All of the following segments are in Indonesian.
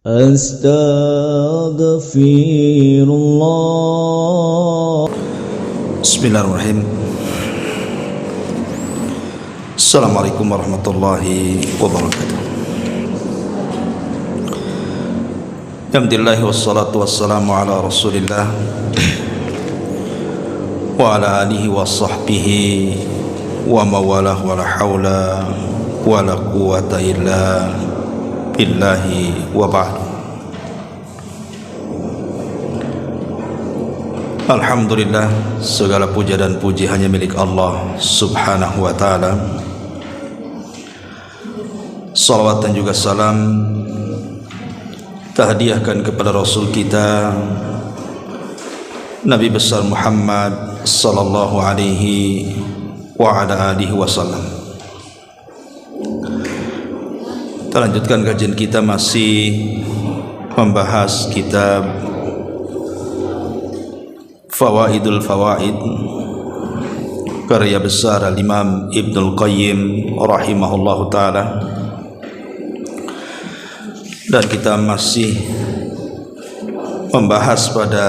Astaghfirullah. Bismillahirrahmanirrahim. Assalamualaikum warahmatullahi wabarakatuh. Alhamdulillah wassalatu wassalamu ala Rasulillah wa ala alihi wa sahbihi wa mawalah wa la hawla wa la quwata illa billahi wa ba'du. Alhamdulillah, segala puja dan puji hanya milik Allah subhanahu wa ta'ala. Salawat dan juga salam tahdiahkan kepada Rasul kita Nabi besar Muhammad sallallahu alaihi wa ala alihi wasallam. Kita lanjutkan kajian kita, masih membahas kitab Fawaidul Fawaid karya besar Al-Imam Ibnul Qayyim rahimahullahu ta'ala. Dan kita masih membahas pada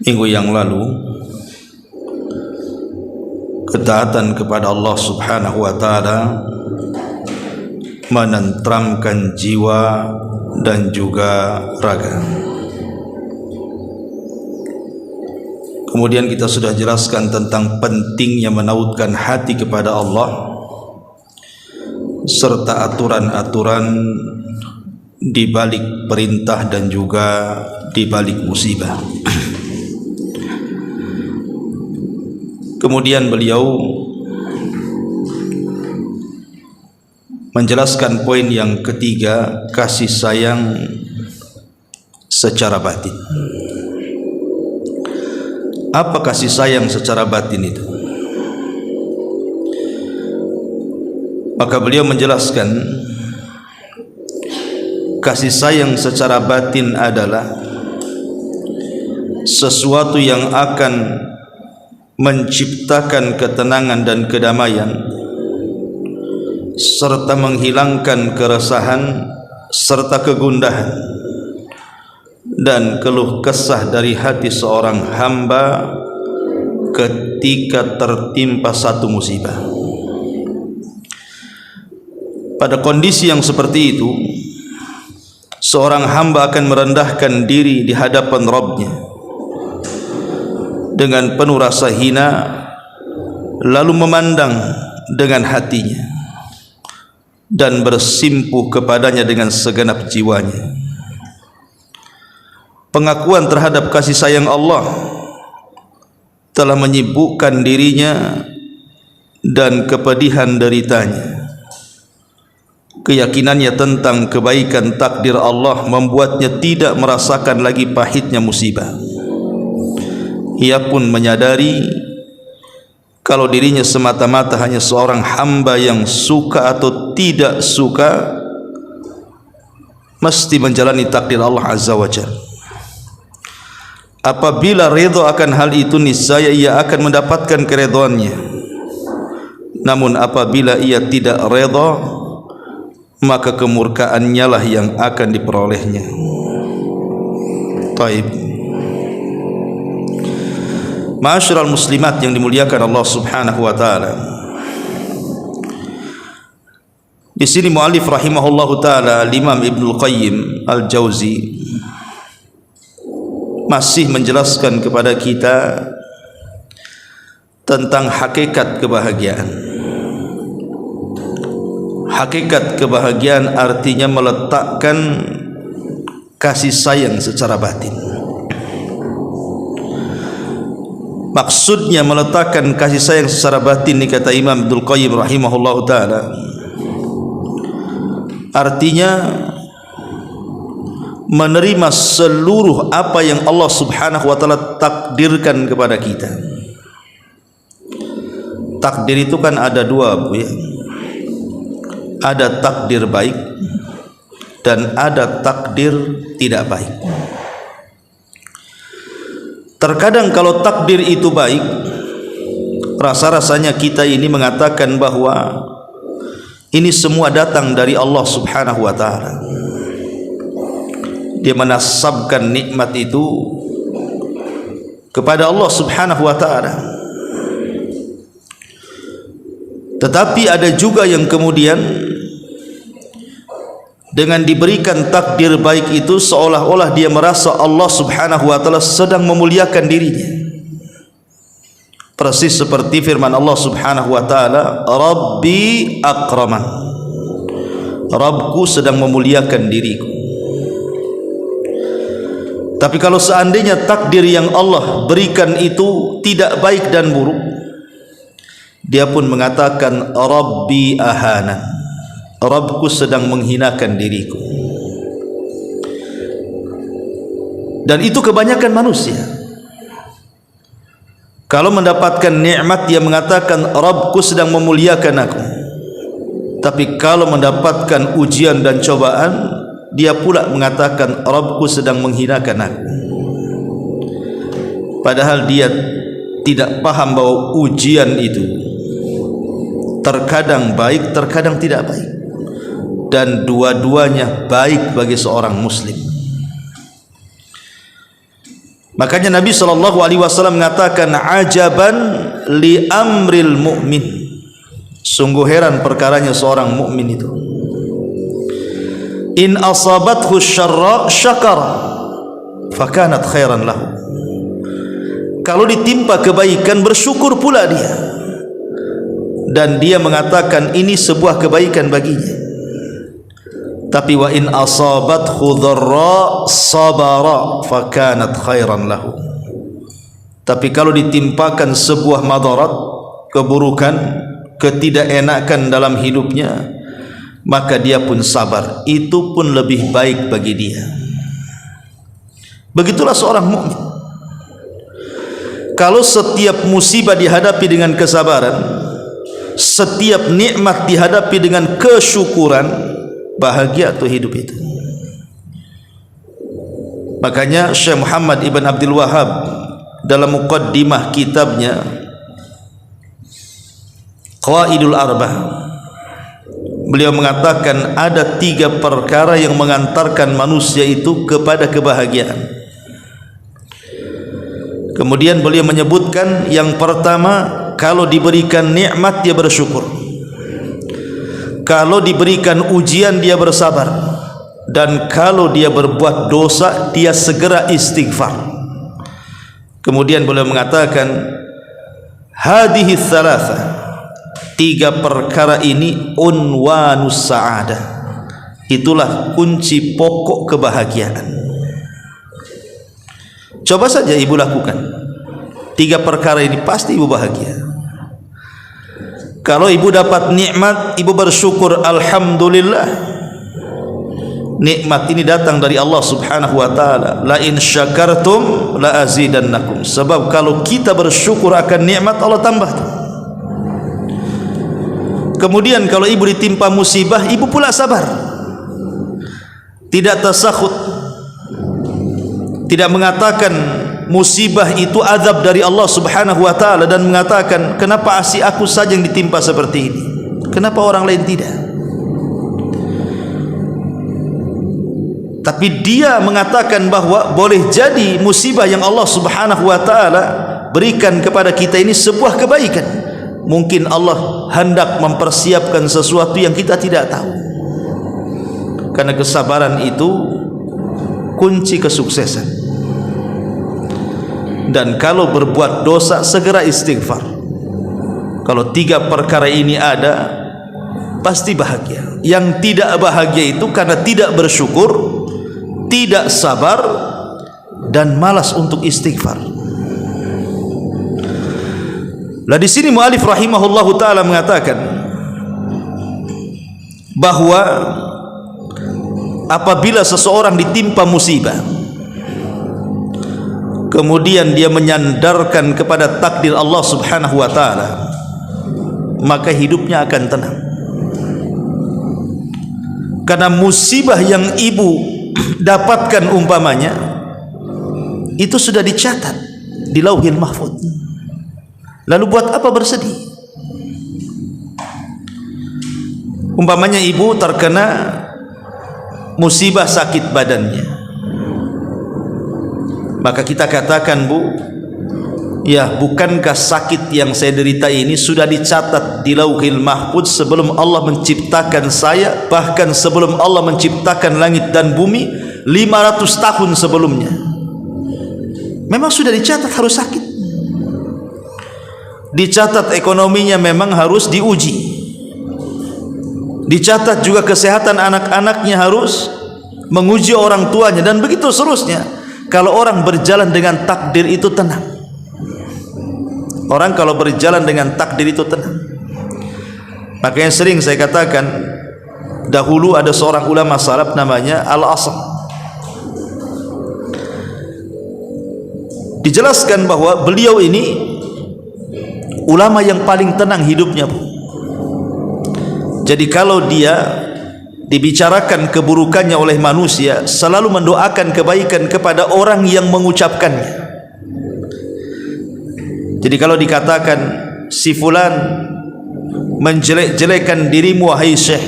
minggu yang lalu ketaatan kepada Allah subhanahu wa ta'ala menenteramkan jiwa dan juga raga. Kemudian kita sudah jelaskan tentang pentingnya menautkan hati kepada Allah serta aturan-aturan di balik perintah dan juga di balik musibah. Kemudian beliau menjelaskan poin yang ketiga, kasih sayang secara batin. Apa kasih sayang secara batin itu? Maka beliau menjelaskan kasih sayang secara batin adalah sesuatu yang akan menciptakan ketenangan dan kedamaian serta menghilangkan keresahan serta kegundahan dan keluh kesah dari hati seorang hamba ketika tertimpa satu musibah. Pada kondisi yang seperti itu, seorang hamba akan merendahkan diri di hadapan Rabb-Nya dengan penuh rasa hina, lalu memandang dengan hatinya dan bersimpuh kepadanya dengan segenap jiwanya. Pengakuan terhadap kasih sayang Allah telah menyibukkan dirinya dan kepedihan deritanya. Keyakinannya tentang kebaikan takdir Allah membuatnya tidak merasakan lagi pahitnya musibah. Ia pun menyadari kalau dirinya semata-mata hanya seorang hamba yang suka atau tidak suka mesti menjalani takdir Allah Azza wa Jalla. Apabila redha akan hal itu, niscaya ia akan mendapatkan keredhaannya. Namun apabila ia tidak redha, maka kemurkaannya lah yang akan diperolehnya. Taib. Ma'asyiral muslimat yang dimuliakan Allah subhanahu wa ta'ala, di sini muallif rahimahullahu ta'ala Al-Imam Ibnul Qayyim Al-Jauzi masih menjelaskan kepada kita tentang hakikat kebahagiaan. Hakikat kebahagiaan artinya meletakkan kasih sayang secara batin. Maksudnya meletakkan kasih sayang secara batin ini, kata Imam Ibnul Qayyim rahimahullahu ta'ala, artinya menerima seluruh apa yang Allah subhanahu wa ta'ala takdirkan kepada kita. Takdir itu kan ada dua, Bu, ya. Ada takdir baik dan ada takdir tidak baik. Terkadang kalau takdir itu baik, rasa-rasanya kita ini mengatakan bahwa ini semua datang dari Allah subhanahu wa ta'ala. dia menasabkan nikmat itu kepada Allah Subhanahu wa taala. Tetapi ada juga yang kemudian dengan diberikan takdir baik itu seolah-olah dia merasa Allah Subhanahu wa taala sedang memuliakan dirinya. Persis seperti firman Allah Subhanahu wa taala, Rabbi akraman. Rabbku sedang memuliakan diriku. Tapi kalau seandainya takdir yang Allah berikan itu tidak baik dan buruk, dia pun mengatakan Rabbi ahana. Rabbku sedang menghinakan diriku. Dan itu kebanyakan manusia. Kalau mendapatkan nikmat dia mengatakan Rabbku sedang memuliakan aku. Tapi kalau mendapatkan ujian dan cobaan, dia pula mengatakan Rabbku sedang menghinakan aku. Padahal dia tidak paham bahwa ujian itu terkadang baik, terkadang tidak baik, dan dua-duanya baik bagi seorang muslim. Makanya Nabi SAW mengatakan ajaban li amril mu'min. Sungguh heran perkaranya seorang mukmin itu. In asabathu syarra syakara fakanat khairan lahu. Kalau ditimpa kebaikan bersyukur pula dia, dan dia mengatakan ini sebuah kebaikan baginya. Tapi wa in asabathu dharra sabara fakanat khairan lahu. Tapi kalau ditimpakan sebuah madarat, keburukan, ketidakenakan dalam hidupnya, maka dia pun sabar, itu pun lebih baik bagi dia. Begitulah seorang mukmin. Kalau setiap musibah dihadapi dengan kesabaran, setiap nikmat dihadapi dengan kesyukuran, bahagia tuh hidup itu. Makanya Syekh Muhammad Ibn Abdul Wahhab dalam muqaddimah kitabnya Qawaidul Arba'ah, beliau mengatakan ada 3 perkara yang mengantarkan manusia itu kepada kebahagiaan. Kemudian beliau menyebutkan yang pertama, kalau diberikan nikmat dia bersyukur, kalau diberikan ujian dia bersabar, dan kalau dia berbuat dosa dia segera istighfar. Kemudian beliau mengatakan hadhihi thalatha, 3 perkara ini unwanus sa'adah, itulah kunci pokok kebahagiaan. Coba saja ibu lakukan 3 perkara ini, pasti ibu bahagia. Kalau ibu dapat nikmat, ibu bersyukur, alhamdulillah, nikmat ini datang dari Allah Subhanahu wa taala. La in syakartum la azidannakum. Sebab kalau kita bersyukur akan nikmat, Allah tambah. Kemudian kalau ibu ditimpa musibah, ibu pula sabar, tidak tasakhut, tidak mengatakan musibah itu azab dari Allah Subhanahu wa taala, dan mengatakan kenapa asih aku saja yang ditimpa seperti ini, kenapa orang lain tidak. Tapi dia mengatakan bahwa boleh jadi musibah yang Allah Subhanahu wa taala berikan kepada kita ini sebuah kebaikan. Mungkin Allah hendak mempersiapkan sesuatu yang kita tidak tahu. Karena kesabaran itu kunci kesuksesan. Dan kalau berbuat dosa segera istighfar. Kalau 3 perkara ini ada, pasti bahagia. Yang tidak bahagia itu karena tidak bersyukur, tidak sabar, dan malas untuk istighfar. Lah di sini mu'alif rahimahullahu taala mengatakan bahwa apabila seseorang ditimpa musibah, kemudian dia menyandarkan kepada takdir Allah Subhanahu wa taala, maka hidupnya akan tenang. Karena musibah yang ibu dapatkan umpamanya itu sudah dicatat di Lauhil Mahfuz. Lalu buat apa bersedih? Umpamanya ibu terkena musibah sakit badannya, Maka kita katakan, Bu, ya, bukankah sakit yang saya derita ini sudah dicatat di Lauhil Mahfuz sebelum Allah menciptakan saya, bahkan sebelum Allah menciptakan langit dan bumi 500 tahun sebelumnya. Memang sudah dicatat harus sakit. Dicatat ekonominya memang harus diuji. Dicatat juga kesehatan anak-anaknya harus menguji orang tuanya, dan begitu seterusnya. Kalau orang berjalan dengan takdir itu tenang. Orang kalau berjalan dengan takdir itu tenang. Makanya sering saya katakan, dahulu ada seorang ulama salaf namanya Al-Asam. Dijelaskan bahwa beliau ini ulama yang paling tenang hidupnya, Bu. Jadi kalau dia dibicarakan keburukannya oleh manusia, selalu mendoakan kebaikan kepada orang yang mengucapkannya. Jadi kalau dikatakan si fulan menjelek-jelekan dirimu wahai syekh,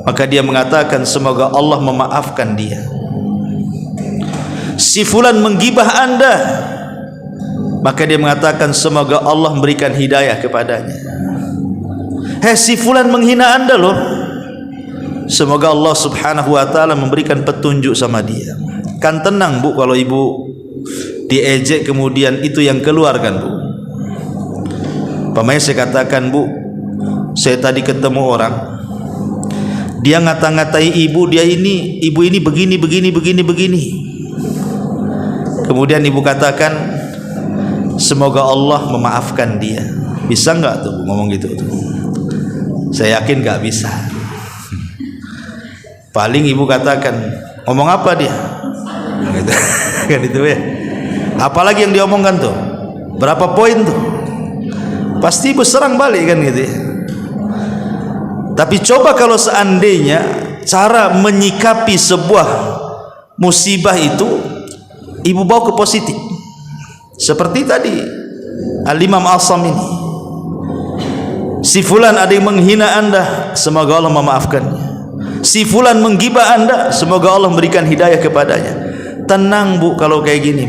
maka dia mengatakan semoga Allah memaafkan dia. Si fulan menggibah Anda, maka dia mengatakan semoga Allah memberikan hidayah kepadanya. Si fulan menghina Anda loh, semoga Allah subhanahu wa ta'ala memberikan petunjuk sama dia. Kan tenang, Bu, kalau ibu diejek kemudian itu yang keluar kan, Bu. Pamanya saya katakan, Bu, saya tadi ketemu orang, dia ngata-ngatai ibu ini begini. Kemudian ibu katakan semoga Allah memaafkan dia. Bisa enggak tuh ngomong gitu tuh? Saya yakin enggak bisa. Paling ibu katakan, ngomong apa dia? Gitu. Kan itu ya. Apalagi yang diomongkan tuh? Berapa poin tuh? Pasti ibu serang balik kan gitu ya. Tapi coba kalau seandainya cara menyikapi sebuah musibah itu ibu bawa ke positif. Seperti tadi Al-Imam Asam ini, si fulan ada yang menghina Anda, semoga Allah memaafkannya. Si fulan menggibah Anda, semoga Allah memberikan hidayah kepadanya. Tenang, Bu, kalau kayak gini.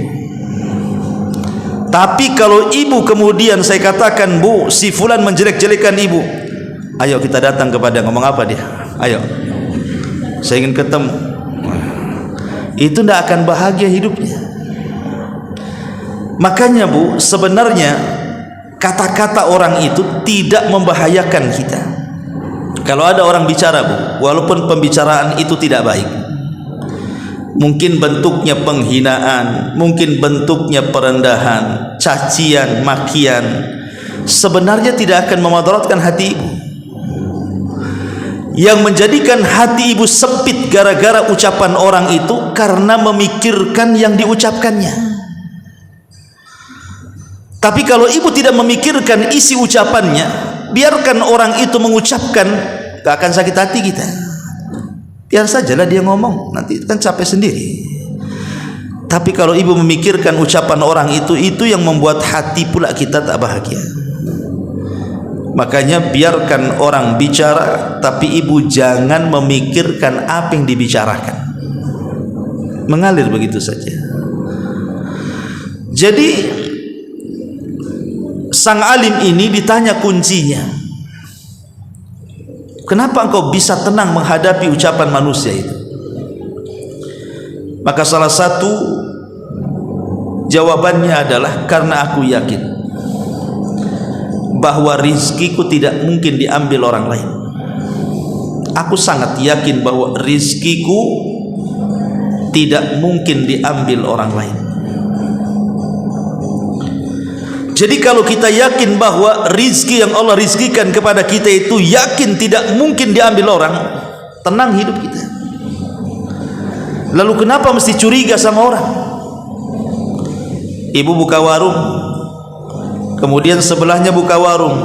Tapi kalau ibu kemudian saya katakan, Bu, si fulan menjelek-jelekan ibu, ayo kita datang kepada, ngomong apa dia? Ayo, saya ingin ketemu. Itu tidak akan bahagia hidupnya. Makanya, Bu, sebenarnya kata-kata orang itu tidak membahayakan kita. Kalau ada orang bicara, Bu, walaupun pembicaraan itu tidak baik, mungkin bentuknya penghinaan, mungkin bentuknya perendahan, cacian, makian, sebenarnya tidak akan memudaratkan hati ibu. Yang menjadikan hati ibu sempit gara-gara ucapan orang itu karena memikirkan yang diucapkannya. Tapi kalau ibu tidak memikirkan isi ucapannya, biarkan orang itu mengucapkan, gak akan sakit hati kita. Biar sajalah dia ngomong, nanti kan capek sendiri. Tapi kalau ibu memikirkan ucapan orang itu yang membuat hati pula kita tak bahagia. Makanya biarkan orang bicara, tapi ibu jangan memikirkan apa yang dibicarakan. Mengalir begitu saja. Jadi sang alim ini ditanya kuncinya, kenapa engkau bisa tenang menghadapi ucapan manusia itu? Maka salah satu jawabannya adalah karena aku yakin bahwa rizkiku tidak mungkin diambil orang lain. Aku sangat yakin bahwa rizkiku tidak mungkin diambil orang lain. Jadi kalau kita yakin bahwa rizki yang Allah rizkikan kepada kita itu yakin tidak mungkin diambil orang, tenang hidup kita. Lalu kenapa mesti curiga sama orang? Ibu buka warung, kemudian sebelahnya buka warung,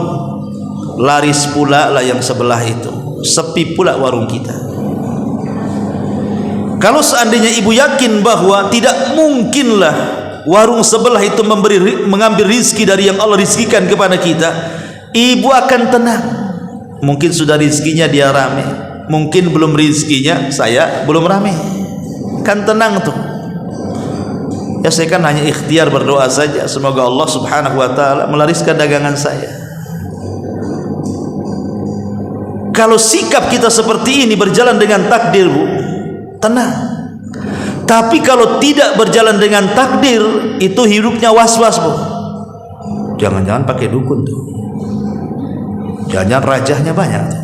laris pula lah yang sebelah itu, sepi pula warung kita. Kalau seandainya ibu yakin bahwa tidak mungkinlah warung sebelah itu mengambil rizki dari yang Allah rizkikan kepada kita, ibu akan tenang. Mungkin sudah rizkinya dia rame, mungkin belum rizkinya saya belum rame, kan tenang tuh. Ya saya kan hanya ikhtiar berdoa saja, semoga Allah subhanahu wa ta'ala melariskan dagangan saya. Kalau sikap kita seperti ini berjalan dengan takdir, Bu, tenang. Tapi kalau tidak berjalan dengan takdir, itu hidupnya was-was, Bu. Jangan-jangan pakai dukun tuh, jangan-jangan rajahnya banyak tuh.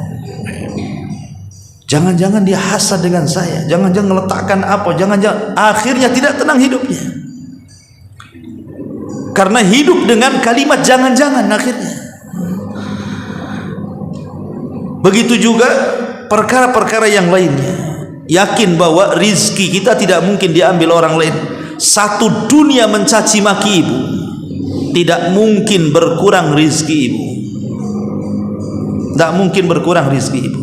Jangan-jangan dia hasad dengan saya, jangan-jangan meletakkan apa, jangan-jangan, akhirnya tidak tenang hidupnya. Karena hidup dengan kalimat jangan-jangan akhirnya. Begitu juga perkara-perkara yang lainnya. Yakin bahwa rizki kita tidak mungkin diambil orang lain. Satu dunia mencaci maki ibu, tidak mungkin berkurang rizki ibu. Tidak mungkin berkurang rizki ibu.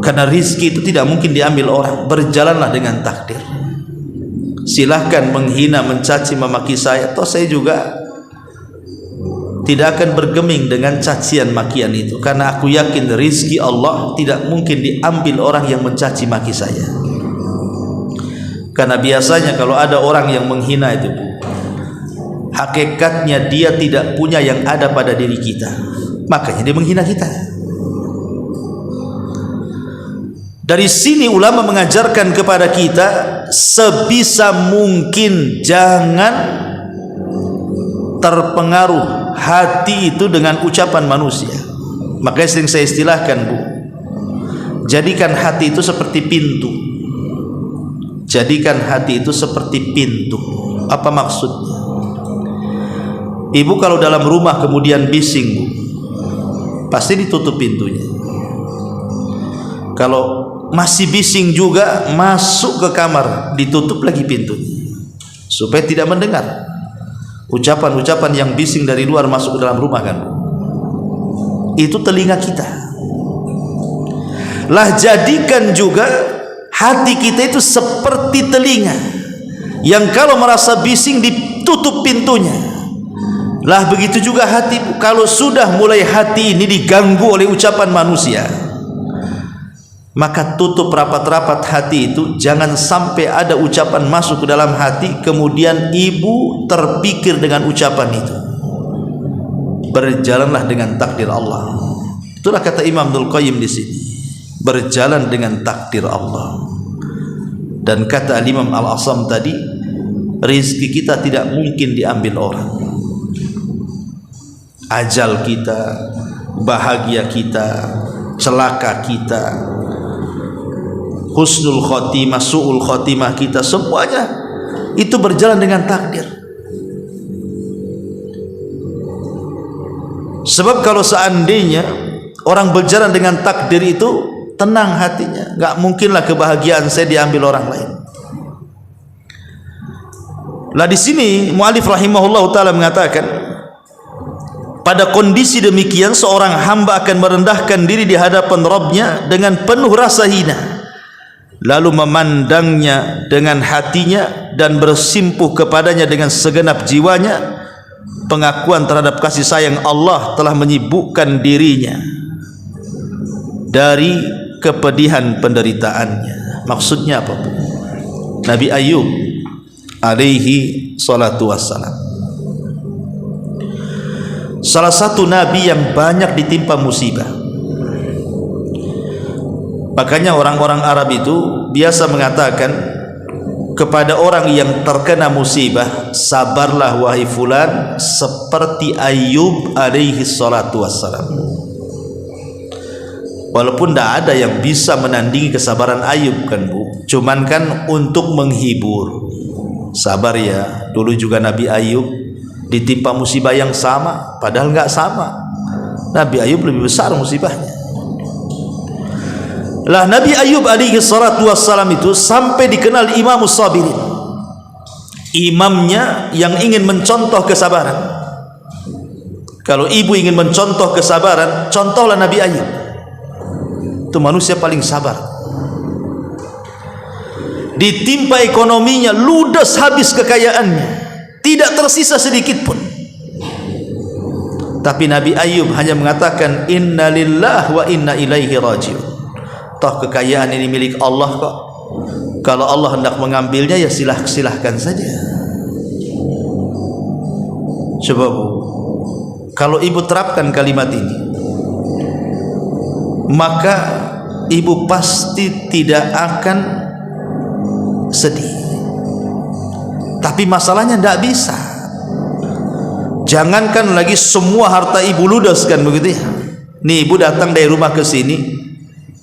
Karena rizki itu tidak mungkin diambil orang. Berjalanlah dengan takdir. Silahkan menghina, mencaci, memaki saya, toh saya juga tidak akan bergeming dengan cacian makian itu, karena aku yakin rizki Allah tidak mungkin diambil orang yang mencaci maki saya. Karena biasanya kalau ada orang yang menghina itu, hakikatnya dia tidak punya yang ada pada diri kita, makanya dia menghina kita. Dari sini ulama mengajarkan kepada kita, sebisa mungkin jangan terpengaruh hati itu dengan ucapan manusia. Makanya sering saya istilahkan, Bu, jadikan hati itu seperti pintu. Jadikan hati itu seperti pintu. Apa maksudnya? Ibu kalau dalam rumah kemudian bising, Bu, pasti ditutup pintunya. Kalau masih bising juga, masuk ke kamar, ditutup lagi pintunya supaya tidak mendengar ucapan-ucapan yang bising dari luar masuk ke dalam rumah, kan? Itu telinga kita. Lah jadikan juga hati kita itu seperti telinga yang kalau merasa bising ditutup pintunya. Lah begitu juga hati, kalau sudah mulai hati ini diganggu oleh ucapan manusia, maka tutup rapat-rapat hati itu. Jangan sampai ada ucapan masuk ke dalam hati kemudian ibu terpikir dengan ucapan itu. Berjalanlah dengan takdir Allah. Itulah kata Imam Abdul Qayyim di sini, berjalan dengan takdir Allah. Dan kata Imam Al-Asam tadi, rizki kita tidak mungkin diambil orang. Ajal kita, bahagia kita, celaka kita, husnul khotimah, su'ul khotimah kita, semuanya itu berjalan dengan takdir. Sebab kalau seandainya orang berjalan dengan takdir itu tenang hatinya, gak mungkinlah kebahagiaan saya diambil orang lain. Lah di sini mu'alif rahimahullah ta'ala mengatakan, pada kondisi demikian seorang hamba akan merendahkan diri di hadapan Rabbnya dengan penuh rasa hina, lalu memandangnya dengan hatinya dan bersimpuh kepadanya dengan segenap jiwanya. Pengakuan terhadap kasih sayang Allah telah menyibukkan dirinya dari kepedihan penderitaannya. Maksudnya apa, Bu? Nabi Ayub alaihi salatu wassalam, salah satu nabi yang banyak ditimpa musibah. Makanya orang-orang Arab itu biasa mengatakan kepada orang yang terkena musibah, sabarlah wahai fulan seperti Ayub alaihi salatu wassalam. Walaupun tidak ada yang bisa menandingi kesabaran Ayub, kan, Bu, cuman kan untuk menghibur. Sabar ya, dulu juga Nabi Ayub ditimpa musibah yang sama, padahal nggak sama. Nabi Ayub lebih besar musibahnya. Lah Nabi Ayub alaihi salatu wassalam itu sampai dikenal Imamus Sabirin, imamnya yang ingin mencontoh kesabaran. Kalau ibu ingin mencontoh kesabaran, contohlah Nabi Ayub. Itu manusia paling sabar. Ditimpa ekonominya, ludes habis kekayaannya, tidak tersisa sedikit pun. Tapi Nabi Ayub hanya mengatakan inna lillahi wa inna ilaihi raji'un. Toh kekayaan ini milik Allah kok, Kalau Allah hendak mengambilnya ya silahkan saja. Coba Bu, kalau ibu terapkan kalimat ini, maka ibu pasti tidak akan sedih. Tapi masalahnya tidak bisa. Jangankan lagi semua harta ibu ludaskan begitu ya. Nih ibu datang dari rumah ke sini,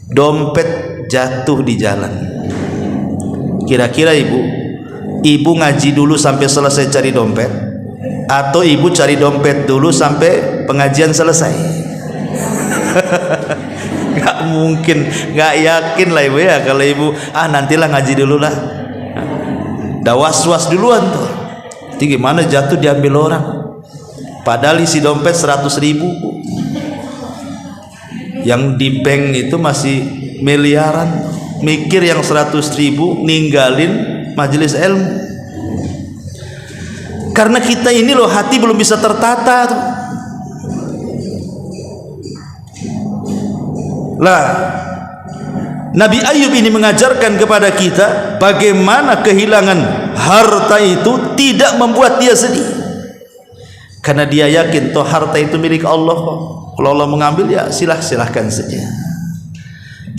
dompet jatuh di jalan. Kira-kira ibu ngaji dulu sampai selesai cari dompet, atau ibu cari dompet dulu sampai pengajian selesai? Gak mungkin, gak yakin lah ibu ya kalau ibu nantilah ngaji dulu lah. Dah was-was duluan tuh. Jadi gimana jatuh diambil orang? Padahal isi dompet 100.000 Bu. Yang di bank itu masih miliaran. Mikir yang 100.000 ninggalin majelis ilmu. Karena kita ini loh hati belum bisa tertata tuh. Lah Nabi Ayub ini mengajarkan kepada kita bagaimana kehilangan harta itu tidak membuat dia sedih, karena dia yakin toh harta itu milik Allah kok. Kalau Allah mengambil ya silahkan saja.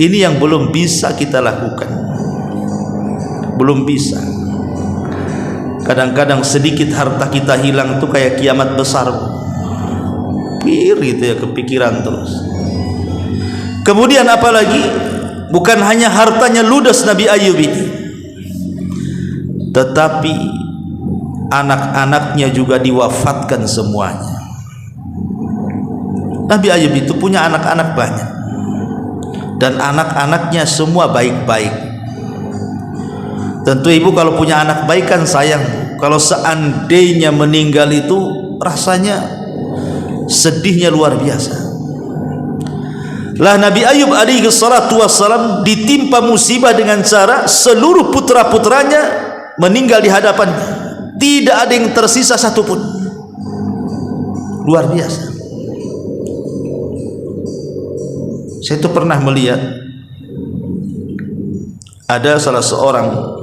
Ini yang belum bisa kita lakukan, belum bisa. Kadang-kadang sedikit harta kita hilang tuh kayak kiamat besar, gitu ya, kepikiran terus. Kemudian apalagi, bukan hanya hartanya ludes Nabi Ayub ini, tetapi anak-anaknya juga diwafatkan semuanya. Nabi Ayub itu punya anak-anak banyak, dan anak-anaknya semua baik-baik. Tentu ibu kalau punya anak baik kan sayang. Kalau seandainya meninggal itu rasanya sedihnya luar biasa. Lah Nabi Ayub alaihi salatu wassalam ditimpa musibah dengan cara seluruh putra-putranya meninggal di hadapannya. Tidak ada yang tersisa satupun. Luar biasa. Saya itu pernah melihat ada salah seorang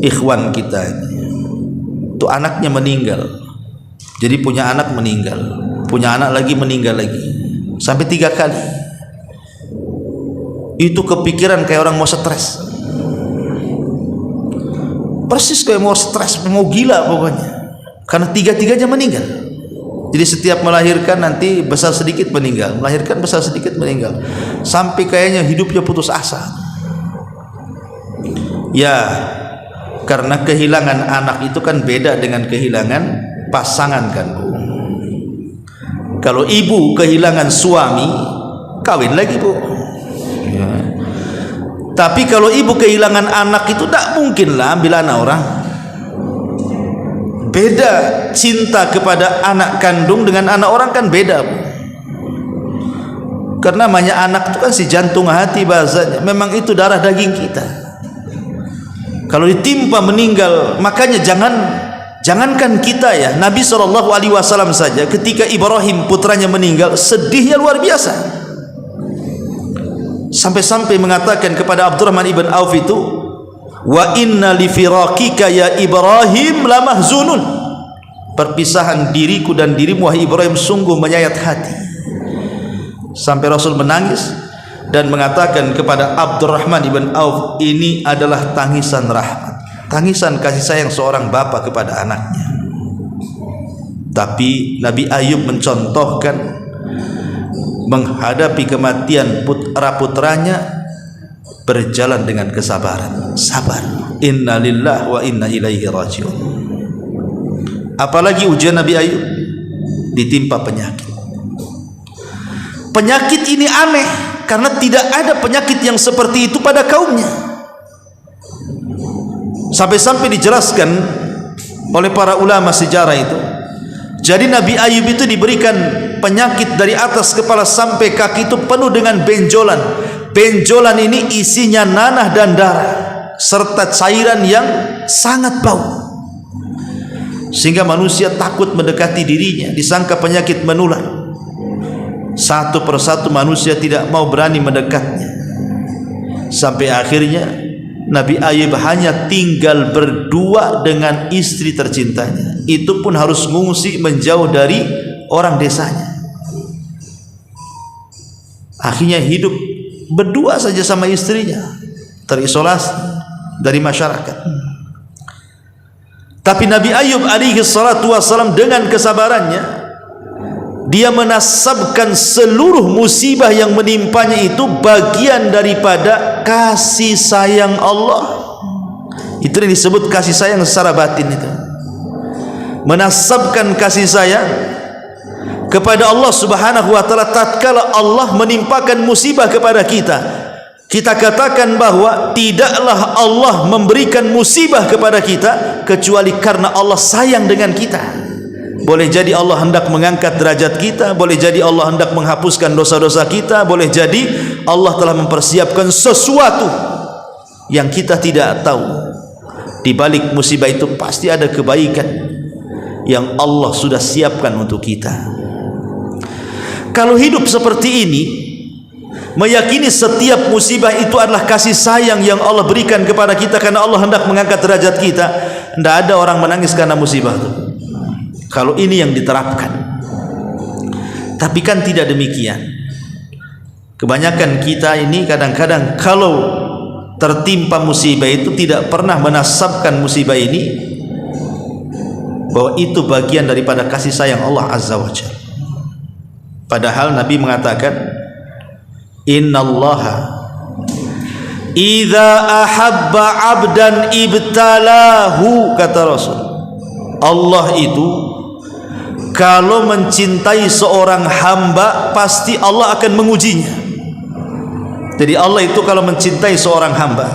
ikhwan kita itu anaknya meninggal. Jadi punya anak meninggal, punya anak lagi meninggal lagi, sampai 3 kali. Itu kepikiran kayak orang mau stres, persis kayak mau stres, mau gila pokoknya, karena 3-tiganya meninggal. Jadi setiap melahirkan nanti besar sedikit meninggal, melahirkan besar sedikit meninggal, sampai kayaknya hidupnya putus asa. Ya, karena kehilangan anak itu kan beda dengan kehilangan pasangan kan Bu. Kalau ibu kehilangan suami, kawin lagi Bu ya. Tapi kalau ibu kehilangan anak itu tak mungkin lah ambil anak orang. Beda cinta kepada anak kandung dengan anak orang kan beda Bu. Karena namanya anak itu kan si jantung hati bahasanya, memang itu darah daging kita. Kalau ditimpa meninggal, makanya jangankan kita ya, Nabi SAW saja ketika Ibrahim putranya meninggal, sedihnya luar biasa. Sampai-sampai mengatakan kepada Abdurrahman ibn Auf itu, wa inna li firaqika ya Ibrahim lamahzunun. Perpisahan diriku dan dirimu wahai Ibrahim sungguh menyayat hati. Sampai Rasul menangis dan mengatakan kepada Abdurrahman ibn Auf, ini adalah tangisan rahmat, tangisan kasih sayang seorang bapa kepada anaknya. Tapi Nabi Ayub mencontohkan menghadapi kematian putra-putranya berjalan dengan kesabaran, sabar. Inna lillahi wa inna ilaihi rajiun. Apalagi ujian Nabi Ayub, ditimpa penyakit. Penyakit ini aneh karena tidak ada penyakit yang seperti itu pada kaumnya. Sampai-sampai dijelaskan oleh para ulama sejarah itu, jadi Nabi Ayub itu diberikan penyakit dari atas kepala sampai kaki itu penuh dengan benjolan. Benjolan ini isinya nanah dan darah serta cairan yang sangat bau, sehingga manusia takut mendekati dirinya, disangka penyakit menular. Satu persatu manusia tidak mau berani mendekatnya, sampai akhirnya Nabi Ayub hanya tinggal berdua dengan istri tercintanya. Itu pun harus mengungsi menjauh dari orang desanya. Akhirnya hidup berdua saja sama istrinya, terisolasi dari masyarakat. Tapi Nabi Ayub alaihi salatu wassalam dengan kesabarannya, dia menasabkan seluruh musibah yang menimpanya itu bagian daripada kasih sayang Allah. Itu yang disebut kasih sayang secara batin itu. Menasabkan kasih sayang kepada Allah Subhanahu wa taala tatkala Allah menimpakan musibah kepada kita. Kita katakan bahwa tidaklah Allah memberikan musibah kepada kita kecuali karena Allah sayang dengan kita. Boleh jadi Allah hendak mengangkat derajat kita, boleh jadi Allah hendak menghapuskan dosa-dosa kita, boleh jadi Allah telah mempersiapkan sesuatu yang kita tidak tahu. Di balik musibah itu pasti ada kebaikan yang Allah sudah siapkan untuk kita. Kalau hidup seperti ini, meyakini setiap musibah itu adalah kasih sayang yang Allah berikan kepada kita karena Allah hendak mengangkat derajat kita, tidak ada orang menangis karena musibah itu. Kalau ini yang diterapkan. Tapi kan tidak demikian. Kebanyakan kita ini kadang-kadang kalau tertimpa musibah itu tidak pernah menasabkan musibah ini bahwa itu bagian daripada kasih sayang Allah Azza wa Jalla. Padahal Nabi mengatakan, innallaha idza ahabba 'abdan ibtalahu, kata Rasul. Allah itu kalau mencintai seorang hamba pasti Allah akan mengujinya. Jadi Allah itu kalau mencintai seorang hamba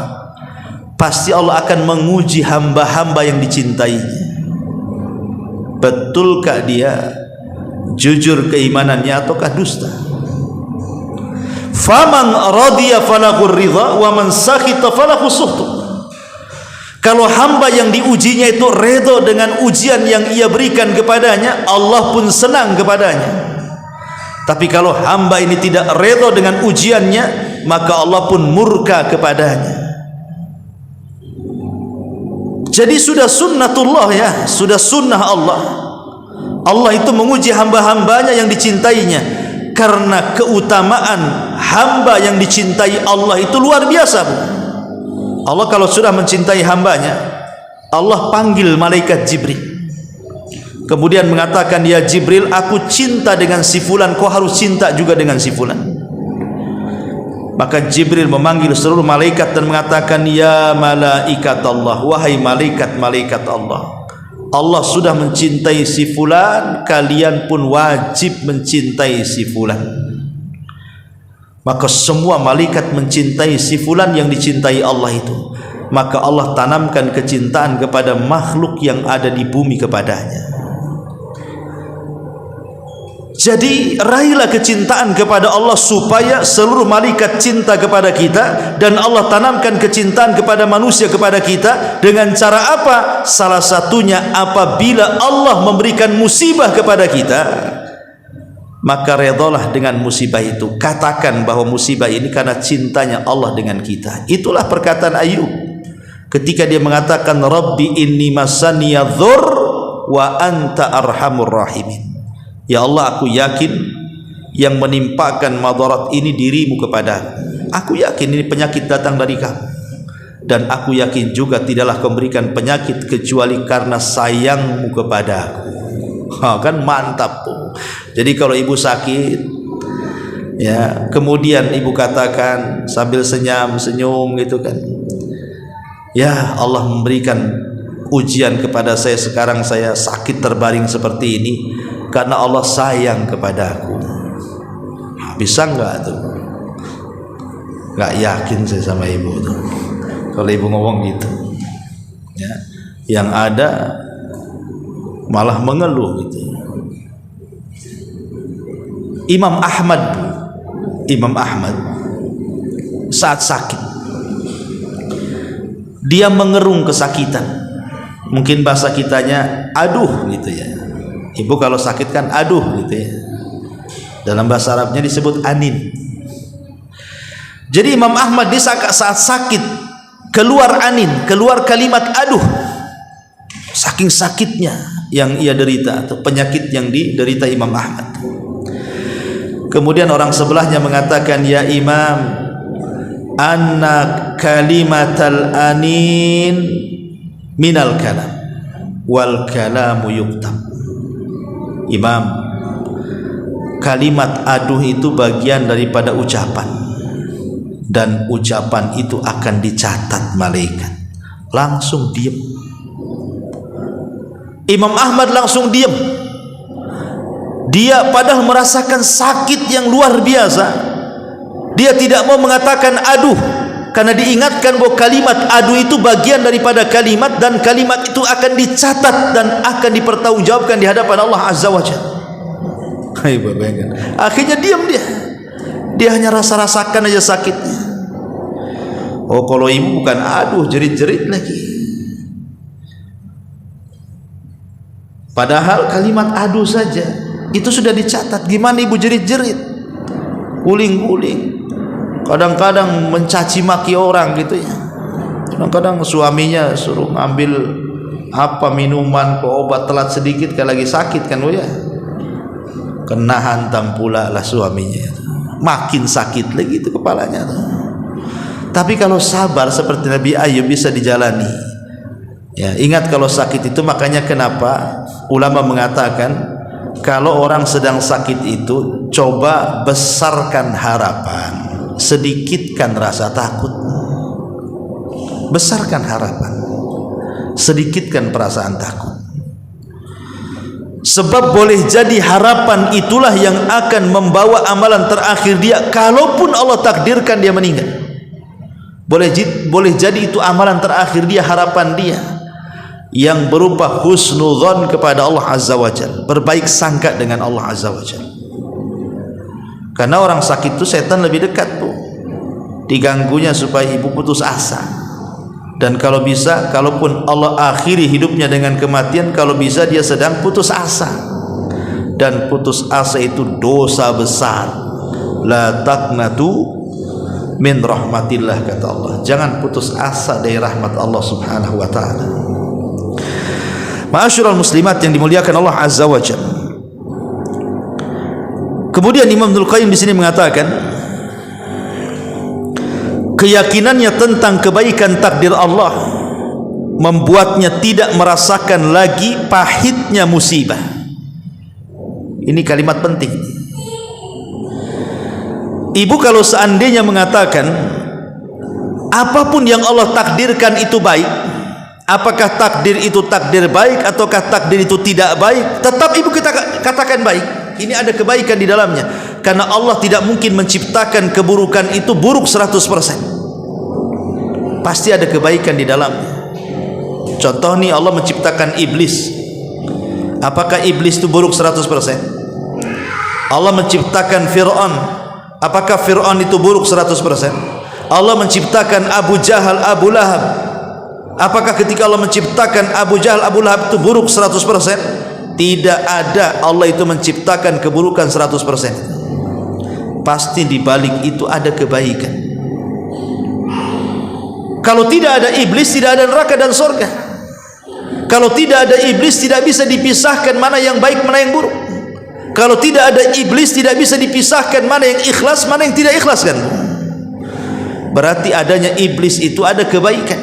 pasti Allah akan menguji hamba-hamba yang dicintainya. Betulkah dia jujur keimanannya ataukah dusta? Faman radiya falahu ridha wa man sakhita falahu sukhtu. Kalau hamba yang diujinya itu redha dengan ujian yang ia berikan kepadanya, Allah pun senang kepadanya. Tapi kalau hamba ini tidak redha dengan ujiannya, maka Allah pun murka kepadanya. Jadi sudah sunnatullah ya, sudah sunnah Allah. Allah itu menguji hamba-hambanya yang dicintainya, karena keutamaan hamba yang dicintai Allah itu luar biasa. Allah kalau sudah mencintai hambanya, Allah panggil malaikat Jibril, kemudian mengatakan, ya Jibril, aku cinta dengan si fulan, kau harus cinta juga dengan si fulan. Maka Jibril memanggil seluruh malaikat dan mengatakan, ya malaikat Allah, wahai malaikat-malaikat Allah, Allah sudah mencintai si fulan, kalian pun wajib mencintai si fulan. Maka semua malaikat mencintai si fulan yang dicintai Allah itu. Maka Allah tanamkan kecintaan kepada makhluk yang ada di bumi kepadanya. Jadi raihlah kecintaan kepada Allah supaya seluruh malaikat cinta kepada kita, dan Allah tanamkan kecintaan kepada manusia kepada kita dengan cara apa? Salah satunya apabila Allah memberikan musibah kepada kita, maka redhalah dengan musibah itu. Katakan bahwa musibah ini karena cintanya Allah dengan kita. Itulah perkataan Ayub ketika dia mengatakan, Rabbi inni masaniya dzur wa anta arhamur rahimin. Ya Allah, aku yakin yang menimpakan madarat ini dirimu kepada aku. Yakin ini penyakit datang dari kamu, dan aku yakin juga tidaklah kau memberikan penyakit kecuali karena sayangmu kepada aku. Kan mantap tuh. Jadi kalau ibu sakit, ya, kemudian ibu katakan sambil senyum gitu kan, ya Allah memberikan ujian kepada saya, sekarang saya sakit terbaring seperti ini karena Allah sayang kepada aku. Bisa enggak tuh? Enggak yakin saya sama ibu tuh kalau ibu ngomong gitu, ya. Yang ada malah mengeluh gitu. Imam Ahmad saat sakit, dia mengerung kesakitan. Mungkin bahasa kitanya aduh gitu ya. Ibu kalau sakit kan aduh gitu ya. Dalam bahasa Arabnya disebut anin. Jadi Imam Ahmad di saat sakit keluar anin, keluar kalimat aduh, saking sakitnya yang ia derita atau penyakit yang diderita Imam Ahmad. Kemudian orang sebelahnya mengatakan, ya Imam, anna kalimatal anin minal kalam wal kalamu yuktab. Imam, kalimat aduh itu bagian daripada ucapan, dan ucapan itu akan dicatat malaikat. Langsung diam. Imam Ahmad langsung diam. Dia padahal merasakan sakit yang luar biasa, dia tidak mau mengatakan aduh, karena diingatkan bahwa kalimat aduh itu bagian daripada kalimat, dan kalimat itu akan dicatat dan akan dipertanggungjawabkan di hadapan Allah Azza wa Jalla. Akhirnya diam dia hanya rasakan aja sakitnya. Oh, kalau ibu bukan aduh, jerit-jerit lagi. Padahal kalimat aduh saja itu sudah dicatat. Gimana ibu jerit-jerit, guling-guling, kadang-kadang mencaci maki orang gitu ya. Kadang-kadang suaminya suruh ngambil apa minuman ke obat, telat sedikit kalau lagi sakit kan, ya kena hantam pula lah suaminya, makin sakit lagi itu kepalanya. Tapi kalau sabar seperti Nabi Ayub bisa dijalani. Ya, ingat kalau sakit itu, makanya kenapa ulama mengatakan kalau orang sedang sakit itu coba besarkan harapan, sedikitkan rasa takut. Besarkan harapan, sedikitkan perasaan takut. Sebab boleh jadi harapan itulah yang akan membawa amalan terakhir dia, kalaupun Allah takdirkan dia meninggal. Boleh jadi itu amalan terakhir dia, harapan dia yang berupa husnudzon kepada Allah Azza wa Jalla, berbaik sangka dengan Allah Azza wa Jalla. Karena orang sakit itu setan lebih dekat tuh, diganggunya supaya ibu putus asa. Dan kalau bisa, kalaupun Allah akhiri hidupnya dengan kematian, kalau bisa dia sedang putus asa. Dan putus asa itu dosa besar. La taqnatu min rahmatillah, kata Allah. Jangan putus asa dari rahmat Allah Subhanahu wa taala. Ma'asyiral muslimat yang dimuliakan Allah Azza wa Jalla. Kemudian Imam Ibnul Qayyim di sini mengatakan, keyakinannya tentang kebaikan takdir Allah membuatnya tidak merasakan lagi pahitnya musibah. Ini kalimat penting. Ibu kalau seandainya mengatakan apapun yang Allah takdirkan itu baik, apakah takdir itu takdir baik ataukah takdir itu tidak baik, tetap ibu kita katakan baik. Ini ada kebaikan di dalamnya, karena Allah tidak mungkin menciptakan keburukan itu buruk 100%. Pasti ada kebaikan di dalamnya. Contoh nih, Allah menciptakan iblis. Apakah iblis itu buruk 100%? Allah menciptakan Fir'aun. Apakah Fir'aun itu buruk 100%? Allah menciptakan Abu Jahal, Abu Lahab. Apakah ketika Allah menciptakan Abu Jahal, Abu Lahab itu buruk 100%? Tidak ada. Allah itu menciptakan keburukan 100%. Pasti di balik itu ada kebaikan. Kalau tidak ada iblis, tidak ada neraka dan surga. Kalau tidak ada iblis, tidak bisa dipisahkan mana yang baik, mana yang buruk. Kalau tidak ada iblis, tidak bisa dipisahkan mana yang ikhlas, mana yang tidak ikhlas, kan? Berarti adanya iblis itu ada kebaikan,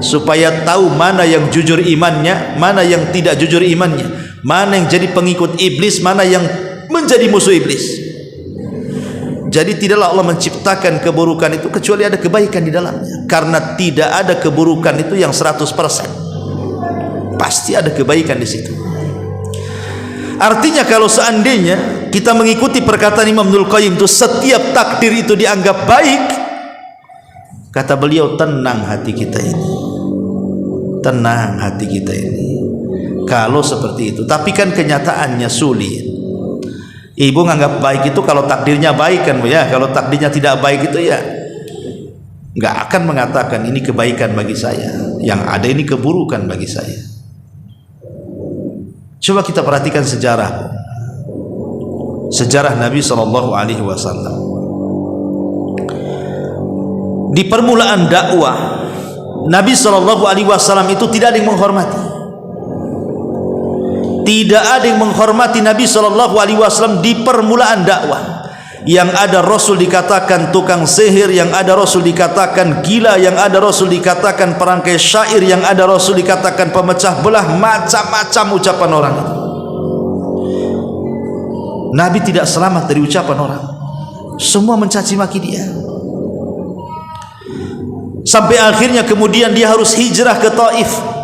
supaya tahu mana yang jujur imannya, mana yang tidak jujur imannya, mana yang jadi pengikut iblis, mana yang menjadi musuh iblis. Jadi tidaklah Allah menciptakan keburukan itu kecuali ada kebaikan di dalamnya. Karena tidak ada keburukan itu yang 100%. Pasti ada kebaikan di situ. Artinya kalau seandainya kita mengikuti perkataan Imam Ibnul Qayyim itu, setiap takdir itu dianggap baik, kata beliau, tenang hati kita ini. Tenang hati kita ini kalau seperti itu. Tapi kan kenyataannya sulit. Ibu nganggap baik itu kalau takdirnya baik, kan ya. Kalau takdirnya tidak baik itu ya nggak akan mengatakan ini kebaikan bagi saya, yang ada ini keburukan bagi saya. Coba kita perhatikan sejarah Nabi SAW. Di permulaan dakwah Nabi SAW itu tidak ada yang menghormati. Tidak ada yang menghormati Nabi SAW di permulaan dakwah. Yang ada Rasul dikatakan tukang sihir, yang ada Rasul dikatakan gila, yang ada Rasul dikatakan perangkai syair, yang ada Rasul dikatakan pemecah belah, macam-macam ucapan orang. Nabi tidak selamat dari ucapan orang. Semua mencaci maki dia. Sampai akhirnya kemudian dia harus hijrah ke Taif.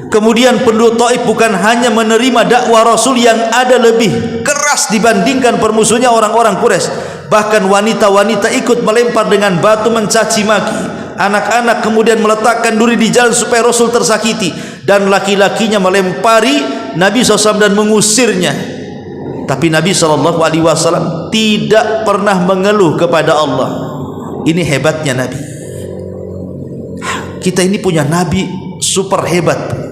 Kemudian penduduk Taif bukan hanya menerima dakwah Rasul yang ada lebih keras dibandingkan permusuhnya orang-orang Quraisy, bahkan wanita-wanita ikut melempar dengan batu mencaci maki. Anak-anak kemudian meletakkan duri di jalan supaya Rasul tersakiti, dan laki-lakinya melempari Nabi SAW dan mengusirnya. Tapi Nabi SAW tidak pernah mengeluh kepada Allah. Ini hebatnya Nabi. Kita ini punya Nabi super hebat.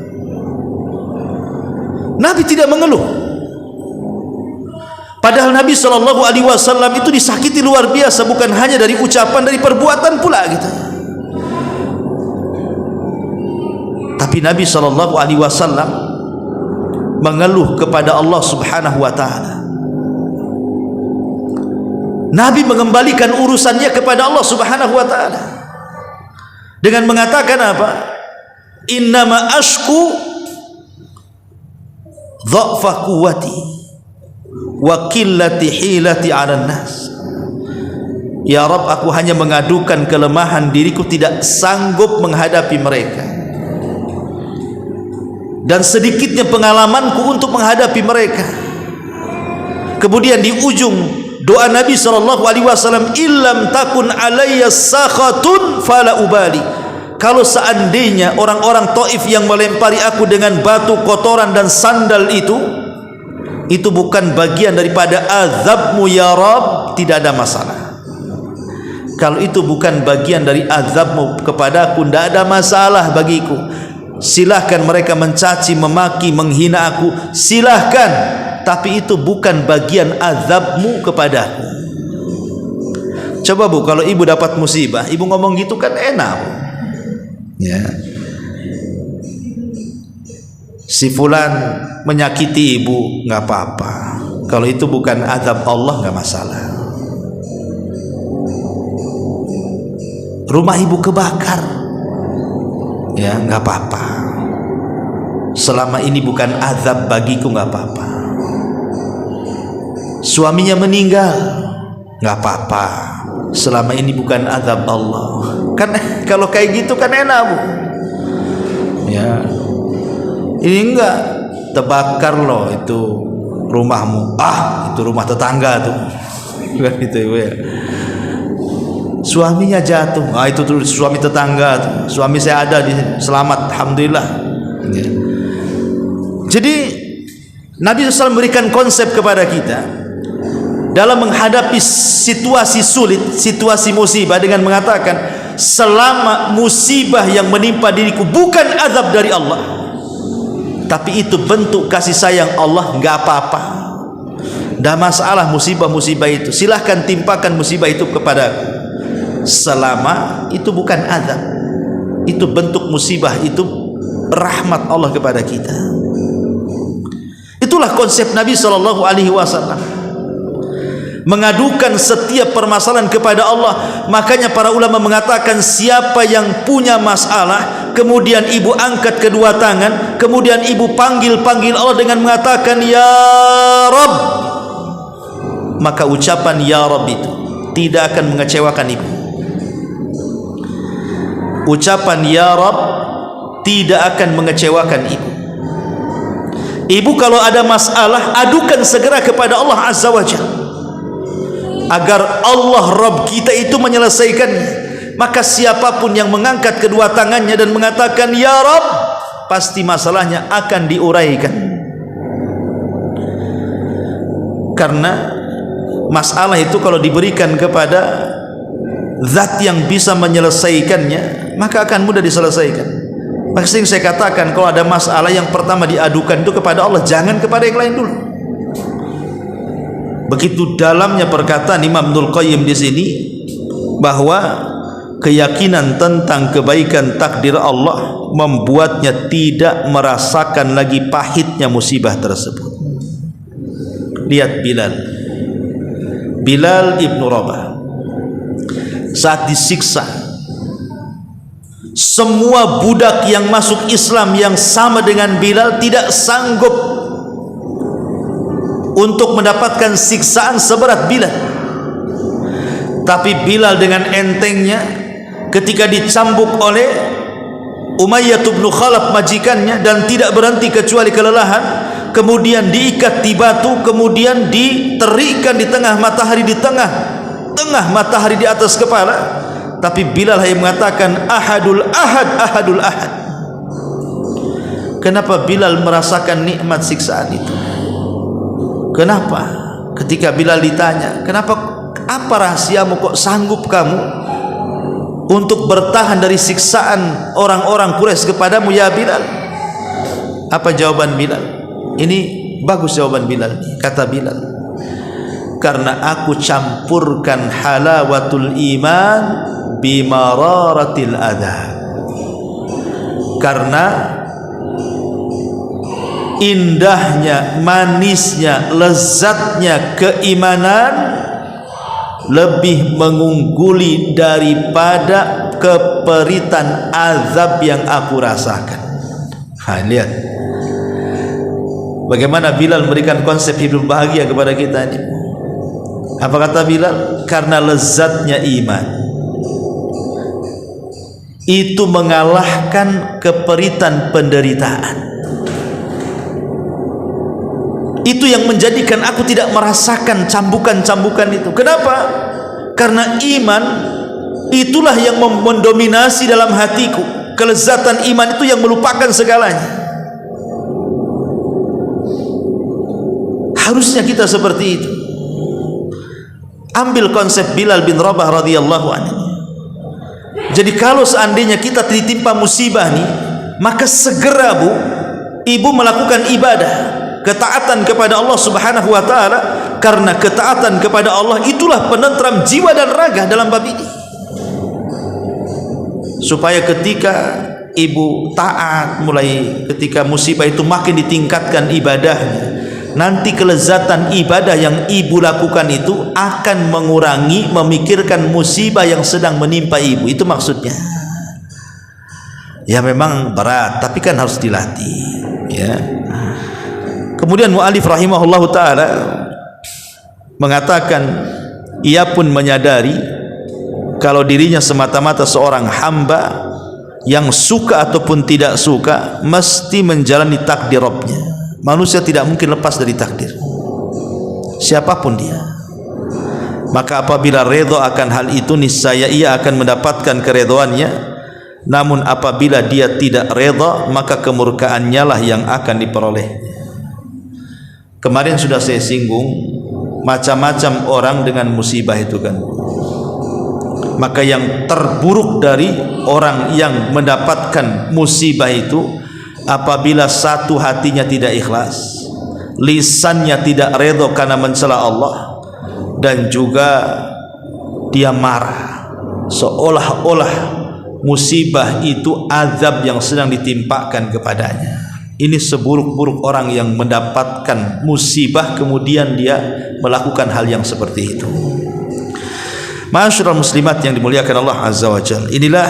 Nabi tidak mengeluh. Padahal Nabi SAW itu disakiti luar biasa, bukan hanya dari ucapan, dari perbuatan pula gitu. Tapi Nabi SAW mengeluh kepada Allah Subhanahu wa ta'ala. Nabi mengembalikan urusannya kepada Allah Subhanahu wa ta'ala dengan mengatakan apa? Innama ashku dha'fa quwwati wa qillati hilati 'alan nas. Ya Rabb, aku hanya mengadukan kelemahan diriku, tidak sanggup menghadapi mereka, dan sedikitnya pengalamanku untuk menghadapi mereka. Kemudian di ujung doa Nabi SAW, illam takun alayya sakhatun fala ubali. Kalau seandainya orang-orang Taif yang melempari aku dengan batu, kotoran dan sandal itu bukan bagian daripada azabmu ya Rabb, tidak ada masalah. Kalau itu bukan bagian dari azabmu kepada aku, tidak ada masalah bagiku. Silahkan mereka mencaci, memaki, menghina aku, silahkan. Tapi itu bukan bagian azabmu kepadaku. Coba Bu, kalau ibu dapat musibah, ibu ngomong gitu kan enak Bu. Ya, si fulan menyakiti ibu, nggak apa-apa. Kalau itu bukan azab Allah, nggak masalah. Rumah ibu kebakar, ya nggak apa-apa. Selama ini bukan azab bagiku, nggak apa-apa. Suaminya meninggal, nggak apa-apa. Selama ini bukan azab Allah. Kan kalau kayak gitu kan enak Bu. Ya, ini enggak, terbakar loh itu rumahmu. Itu rumah tetangga tuh. Kan itu Ibu ya. Suaminya jatuh. Itu tuh suami tetangga tuh. Suami saya ada di selamat, alhamdulillah. Ya. Jadi Nabi SAW memberikan konsep kepada kita dalam menghadapi situasi sulit, situasi musibah, dengan mengatakan selama musibah yang menimpa diriku bukan azab dari Allah, tapi itu bentuk kasih sayang Allah, nggak apa-apa, nggak masalah musibah-musibah itu, silahkan timpakan musibah itu kepada aku, selama itu bukan azab, itu bentuk musibah, itu rahmat Allah kepada kita. Itulah konsep Nabi SAW, mengadukan setiap permasalahan kepada Allah. Makanya para ulama mengatakan, siapa yang punya masalah kemudian ibu angkat kedua tangan, kemudian ibu panggil Allah dengan mengatakan ya Rabb, maka ucapan ya Rabb itu tidak akan mengecewakan ibu. Ucapan ya Rabb tidak akan mengecewakan ibu. Ibu kalau ada masalah, adukan segera kepada Allah Azza wa Jalla, agar Allah Rabb kita itu menyelesaikannya. Maka siapapun yang mengangkat kedua tangannya dan mengatakan ya Rabb, pasti masalahnya akan diuraikan. Karena masalah itu kalau diberikan kepada zat yang bisa menyelesaikannya, maka akan mudah diselesaikan. Maka sering saya katakan, kalau ada masalah yang pertama diadukan itu kepada Allah, jangan kepada yang lain dulu. Begitu dalamnya perkataan Imam Ibnul Qayyim di sini, bahwa keyakinan tentang kebaikan takdir Allah membuatnya tidak merasakan lagi pahitnya musibah tersebut. Lihat Bilal ibnu Rabah saat disiksa, semua budak yang masuk Islam yang sama dengan Bilal tidak sanggup untuk mendapatkan siksaan seberat Bilal. Tapi Bilal dengan entengnya ketika dicambuk oleh Umayyah bin Khalaf majikannya dan tidak berhenti kecuali kelelahan, kemudian diikat di batu, kemudian diterikan di tengah matahari, di tengah matahari di atas kepala, tapi Bilal hanya mengatakan ahadul ahad. Kenapa Bilal merasakan nikmat siksaan itu? Kenapa ketika Bilal ditanya, kenapa, apa rahasiamu kok sanggup kamu untuk bertahan dari siksaan orang-orang Quraisy kepadamu ya Bilal? Apa jawaban Bilal? Ini bagus jawaban Bilal. Kata Bilal, karena aku campurkan halawatul iman bimararatil adha. Karena indahnya, manisnya, lezatnya keimanan lebih mengungguli daripada keperitan azab yang aku rasakan. Lihat bagaimana Bilal memberikan konsep hidup bahagia kepada kita ini. Apa kata Bilal? Karena lezatnya iman itu mengalahkan keperitan penderitaan. Itu yang menjadikan aku tidak merasakan cambukan-cambukan itu. Kenapa? Karena iman itulah yang mendominasi dalam hatiku. Kelezatan iman itu yang melupakan segalanya. Harusnya kita seperti itu. Ambil konsep Bilal bin Rabah radhiyallahu anhu. Jadi kalau seandainya kita ditimpa musibah nih, maka segera ibu melakukan ibadah, ketaatan kepada Allah Subhanahu wa taala, karena ketaatan kepada Allah itulah penentram jiwa dan raga dalam bab ini. Supaya ketika ibu taat, mulai ketika musibah itu makin ditingkatkan ibadahnya, nanti kelezatan ibadah yang ibu lakukan itu akan mengurangi memikirkan musibah yang sedang menimpa ibu. Itu maksudnya. Ya memang berat, tapi kan harus dilatih, ya. Kemudian mu'alif rahimahullahu ta'ala mengatakan, ia pun menyadari kalau dirinya semata-mata seorang hamba yang suka ataupun tidak suka mesti menjalani takdir Rabbnya. Manusia tidak mungkin lepas dari takdir, siapapun dia. Maka apabila redha akan hal itu, niscaya ia akan mendapatkan keredhaannya. Namun apabila dia tidak redha, maka kemurkaannya lah yang akan diperoleh. Kemarin sudah saya singgung macam-macam orang dengan musibah itu kan. Maka yang terburuk dari orang yang mendapatkan musibah itu, apabila satu hatinya tidak ikhlas, lisannya tidak redha karena mencela Allah, dan juga dia marah seolah-olah musibah itu azab yang sedang ditimpakan kepadanya. Ini seburuk-buruk orang yang mendapatkan musibah kemudian dia melakukan hal yang seperti itu. Ma'asyiral muslimat yang dimuliakan Allah Azza wa Jalla, inilah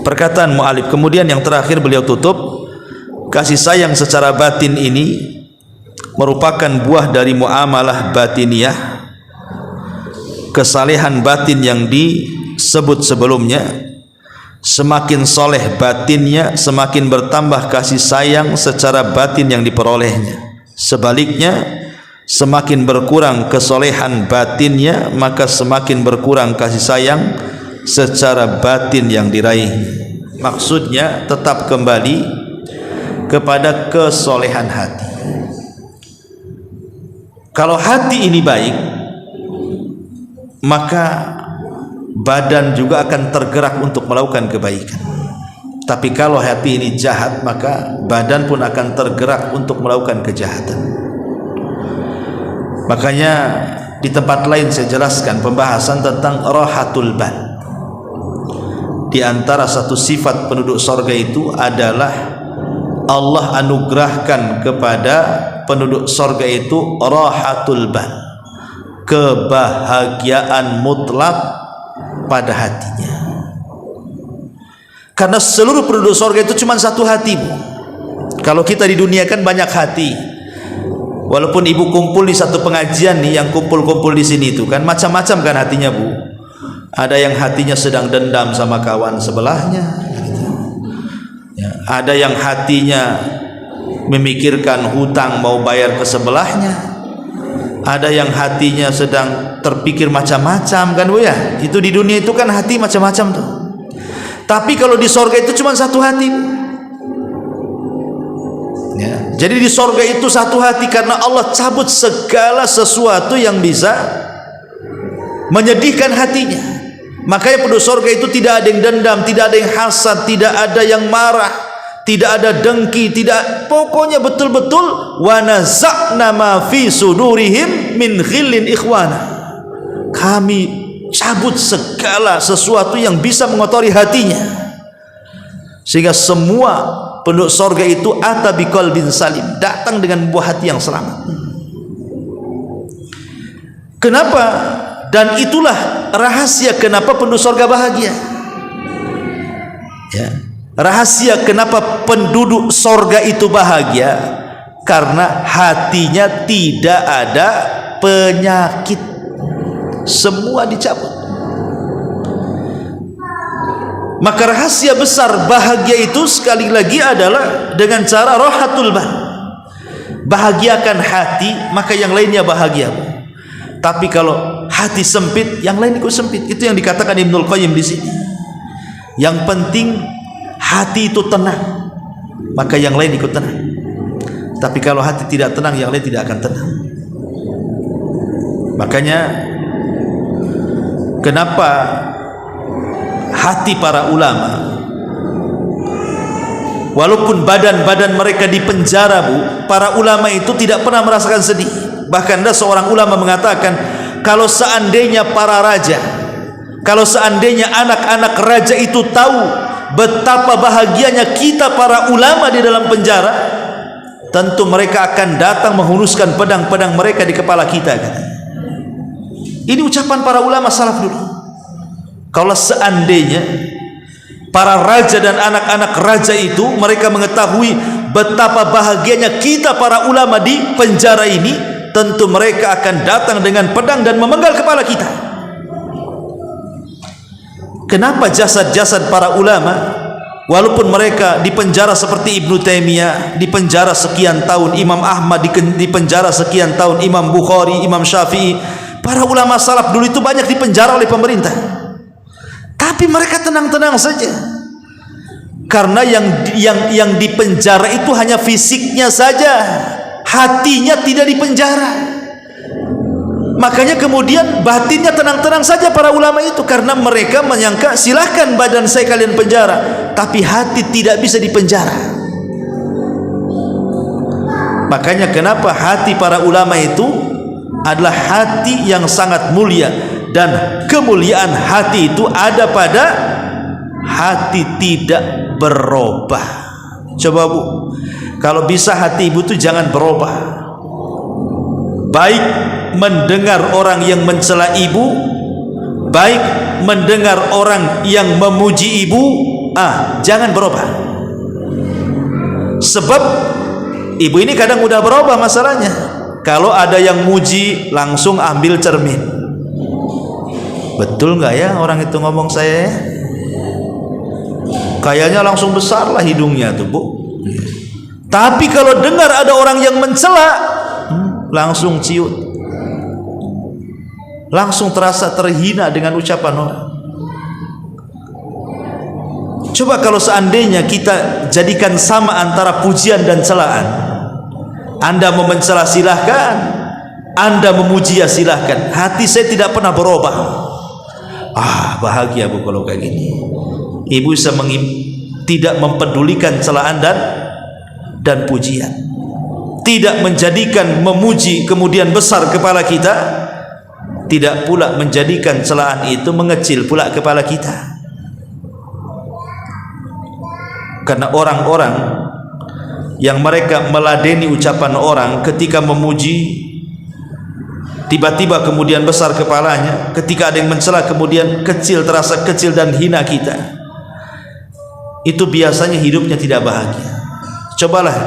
perkataan mu'alif. Kemudian yang terakhir beliau tutup, kasih sayang secara batin ini merupakan buah dari muamalah batiniyah, kesalehan batin yang disebut sebelumnya. Semakin soleh batinnya, semakin bertambah kasih sayang secara batin yang diperolehnya. Sebaliknya, semakin berkurang kesolehan batinnya, maka semakin berkurang kasih sayang secara batin yang diraih. Maksudnya tetap kembali kepada kesolehan hati. Kalau hati ini baik, maka badan juga akan tergerak untuk melakukan kebaikan. Tapi kalau hati ini jahat, maka badan pun akan tergerak untuk melakukan kejahatan. Makanya di tempat lain saya jelaskan pembahasan tentang rahatul bal. di antara satu sifat penduduk sorga itu adalah Allah anugerahkan kepada penduduk sorga itu rahatul bal, kebahagiaan mutlak pada hatinya. Karena seluruh penduduk sorga itu cuma satu hati, Bu. Kalau kita di dunia kan banyak hati. Walaupun ibu kumpul di satu pengajian nih, yang kumpul-kumpul di sini itu kan macam-macam kan hatinya, Bu. Ada yang hatinya sedang dendam sama kawan sebelahnya, ya, ada yang hatinya memikirkan hutang mau bayar ke sebelahnya, ada yang hatinya sedang terpikir macam-macam kan, Bu ya. Itu di dunia itu kan hati macam-macam tuh. Tapi kalau di sorga itu cuma satu hati, ya. Jadi di sorga itu satu hati karena Allah cabut segala sesuatu yang bisa menyedihkan hatinya. Makanya penduduk sorga itu tidak ada yang dendam, tidak ada yang hasad, tidak ada yang marah, tidak ada dengki, tidak, pokoknya betul-betul wa naza'na ma fi sudurihim min ghillin ikhwana. Kami cabut segala sesuatu yang bisa mengotori hatinya, sehingga semua penduduk sorga itu ata biqalbin salim, datang dengan buah hati yang selamat. Kenapa? Dan itulah rahasia kenapa penduduk sorga bahagia, ya. Rahasia kenapa penduduk sorga itu bahagia, karena hatinya tidak ada penyakit, semua dicabut. Maka rahasia besar bahagia itu sekali lagi adalah dengan cara rahatul bal. Bahagiakan hati, maka yang lainnya bahagia. Tapi kalau hati sempit, yang lain ikut sempit. Itu yang dikatakan Ibnul Qayyim di sini. Yang penting hati itu tenang, maka yang lain ikut tenang. Tapi kalau hati tidak tenang, yang lain tidak akan tenang. Makanya kenapa hati para ulama, walaupun badan-badan mereka di penjara, Bu, para ulama itu tidak pernah merasakan sedih. Bahkan ada seorang ulama mengatakan, kalau seandainya para raja, kalau seandainya anak-anak raja itu tahu betapa bahagianya kita para ulama di dalam penjara, tentu mereka akan datang menghunuskan pedang-pedang mereka di kepala kita. Ini ucapan para ulama salaf dulu. Kalau seandainya para raja dan anak-anak raja itu mereka mengetahui betapa bahagianya kita para ulama di penjara ini, tentu mereka akan datang dengan pedang dan memenggal kepala kita. Kenapa jasad-jasad para ulama, walaupun mereka di penjara seperti Ibnu Taimiyah di penjara sekian tahun, Imam Ahmad di penjara sekian tahun, Imam Bukhari, Imam Syafi'i, para ulama salaf dulu itu banyak di penjara oleh pemerintah, tapi mereka tenang-tenang saja. Karena yang di penjara itu hanya fisiknya saja, hatinya tidak di penjara. Makanya kemudian batinnya tenang-tenang saja para ulama itu, karena mereka menyangka silahkan badan saya kalian penjara, tapi hati tidak bisa dipenjara. Makanya kenapa hati para ulama itu adalah hati yang sangat mulia, dan kemuliaan hati itu ada pada hati tidak berubah. Coba, Bu, kalau bisa hati ibu itu jangan berubah. Baik mendengar orang yang mencela ibu, baik mendengar orang yang memuji ibu, jangan berubah. Sebab ibu ini kadang udah berubah masalahnya. Kalau ada yang muji, langsung ambil cermin. Betul nggak ya orang itu ngomong saya? Kayaknya langsung besar lah hidungnya tuh, Bu. Tapi kalau dengar ada orang yang mencela, langsung ciut, langsung terasa terhina dengan ucapan orang. Coba kalau seandainya kita jadikan sama antara pujian dan celaan. Anda mau mencela silahkan, Anda memuji ya silahkan. Hati saya tidak pernah berubah. Bahagia, Bu, kalau kayak gini. Ibu bisa tidak mempedulikan celaan dan pujian, tidak menjadikan memuji kemudian besar kepala kita, tidak pula menjadikan celaan itu mengecil pula kepala kita. Karena orang-orang yang mereka meladeni ucapan orang ketika memuji, tiba-tiba kemudian besar kepalanya, ketika ada yang mencela kemudian kecil, terasa kecil dan hina kita, itu biasanya hidupnya tidak bahagia. Cobalah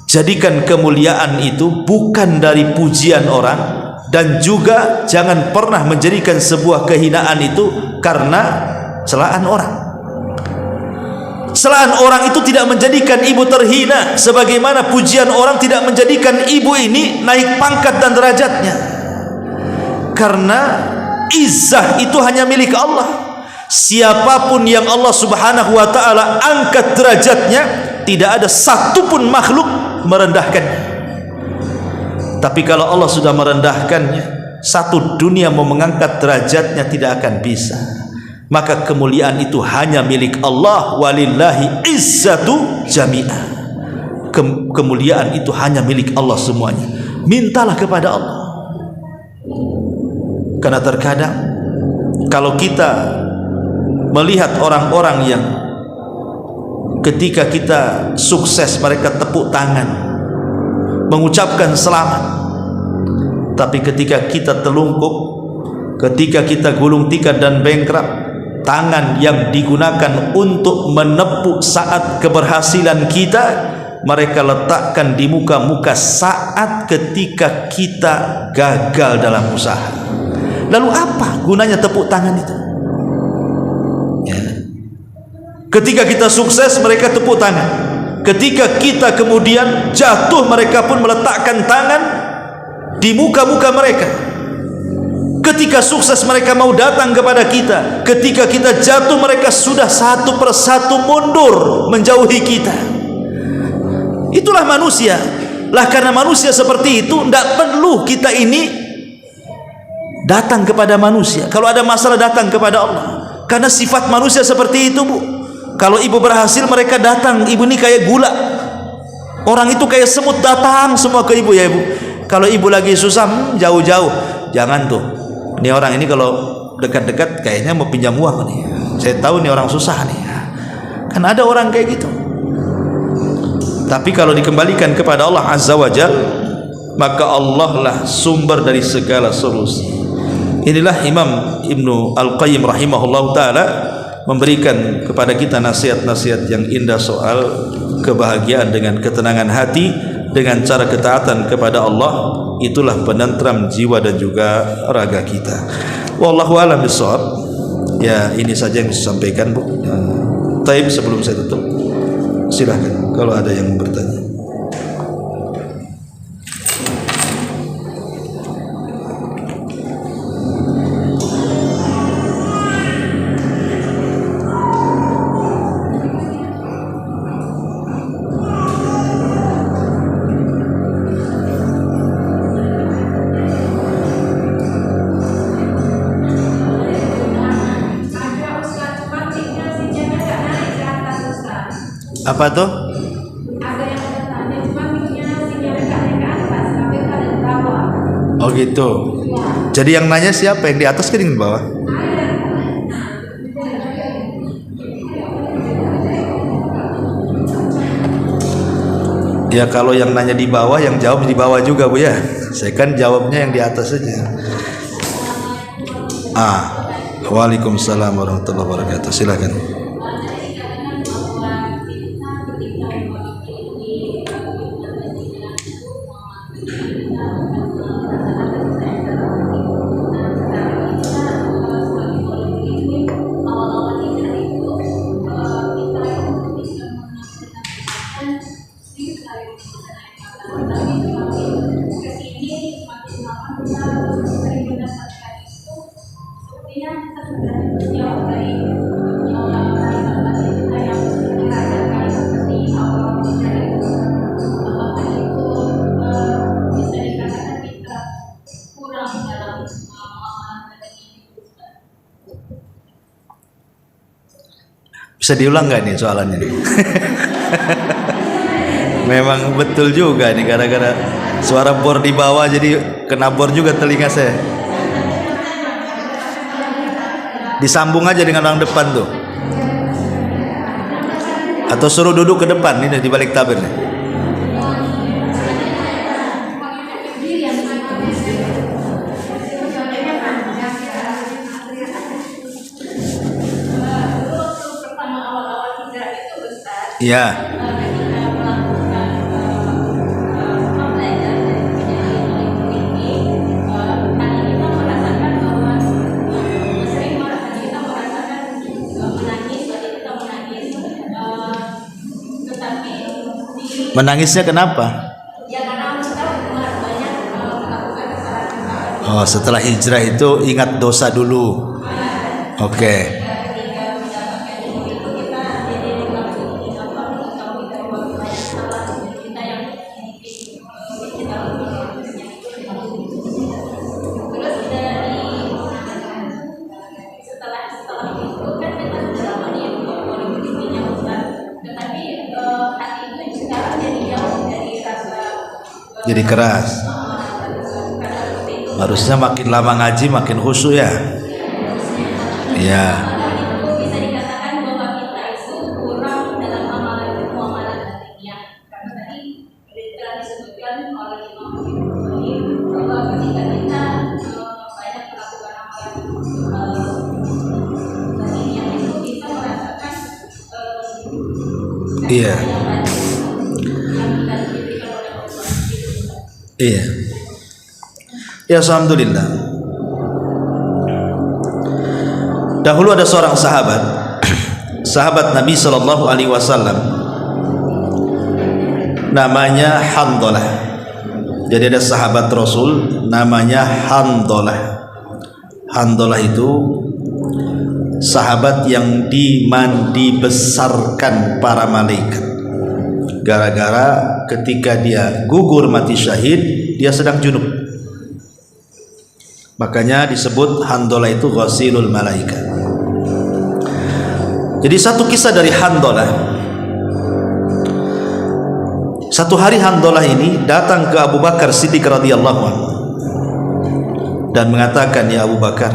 jadikan kemuliaan itu bukan dari pujian orang, dan juga jangan pernah menjadikan sebuah kehinaan itu karena celaan orang. Celaan orang itu tidak menjadikan ibu terhina, sebagaimana pujian orang tidak menjadikan ibu ini naik pangkat dan derajatnya. Karena izzah itu hanya milik Allah. Siapapun yang Allah Subhanahu wa ta'ala angkat derajatnya, tidak ada satupun makhluk merendahkannya. Tapi kalau Allah sudah merendahkannya, satu dunia mau mengangkat derajatnya tidak akan bisa. Maka kemuliaan itu hanya milik Allah. Walillahi izzatu jami'ah. Kemuliaan itu hanya milik Allah semuanya. Mintalah kepada Allah. Karena terkadang kalau kita melihat orang-orang yang ketika kita sukses mereka tepuk tangan, mengucapkan selamat, tapi ketika kita telungkup, ketika kita gulung tikar dan bengkrak, tangan yang digunakan untuk menepuk saat keberhasilan kita, mereka letakkan di muka-muka saat ketika kita gagal dalam usaha. Lalu apa gunanya tepuk tangan itu? Ya. Ketika kita sukses, mereka tepuk tangan. Ketika kita kemudian jatuh, mereka pun meletakkan tangan di muka-muka mereka. Ketika sukses, mereka mau datang kepada kita. Ketika kita jatuh, mereka sudah satu persatu mundur menjauhi kita. Itulah manusia. Lah karena manusia seperti itu, tidak perlu kita ini datang kepada manusia. Kalau ada masalah datang kepada Allah. Karena sifat manusia seperti itu, Bu. Kalau ibu berhasil, mereka datang. Ibu ini kayak gula. Orang itu kayak semut, datang semua ke ibu, ya ibu. Kalau ibu lagi susah, jauh-jauh. Jangan tuh. Ini orang ini kalau dekat-dekat kayaknya mau pinjam uang nih. Saya tahu nih orang susah nih. Kan ada orang kayak gitu. Tapi kalau dikembalikan kepada Allah Azza wa Jal, maka Allah lah sumber dari segala solusi. Inilah Imam Ibnu Al-Qayyim rahimahullah ta'ala memberikan kepada kita nasihat-nasihat yang indah soal kebahagiaan dengan ketenangan hati dengan cara ketaatan kepada Allah. Itulah penentram jiwa dan juga raga kita. Wallahu a'lam bishawab. Ya, ini saja yang bisa sampaikan, Bu. Taib, sebelum saya tutup, silakan kalau ada yang bertanya. Apa tuh? Ada yang bertanya, cuma mikirnya si cewek gak naik ke atas, tapi ada di bawah. Oh gitu. Ya. Jadi yang nanya siapa? Yang di atas ke yang di bawah? Ya kalau yang nanya di bawah, yang jawab di bawah juga, Bu ya. Saya kan jawabnya yang di atas saja. Waalaikumsalam warahmatullahi wabarakatuh. Silakan. Bisa diulang nggak nih soalannya? Memang betul juga nih, gara-gara suara bor di bawah jadi kena bor juga telinga saya. Disambung aja dengan orang depan tuh. Atau suruh duduk ke depan ini di balik tabir nih. Ya. Menangisnya kenapa? Oh, setelah hijrah itu ingat dosa dulu. Oke. Jadi keras. Harusnya makin lama ngaji makin khusyuk ya. Iya. Bisa dikatakan bahwa kita itu kurang dalam amalan muamalah dunia. Karena tadi telah disebutkan oleh Imam Bukhari bahwa ketika kita banyak melakukan amalan dunia itu kita merasakan Iya. Iya. Ya, alhamdulillah. Dahulu ada seorang sahabat, sahabat Nabi Sallallahu Alaihi Wasallam, namanya Handalah. Jadi ada sahabat Rasul namanya Handalah. Handalah itu sahabat yang dibesarkan para malaikat. Gara-gara ketika dia gugur mati syahid, dia sedang junub. Makanya disebut Handalah itu ghasilul malaikat. Jadi satu kisah dari Handalah. Satu hari Handalah ini datang ke Abu Bakar Siddiq radhiyallahu anhu dan mengatakan, "Ya Abu Bakar,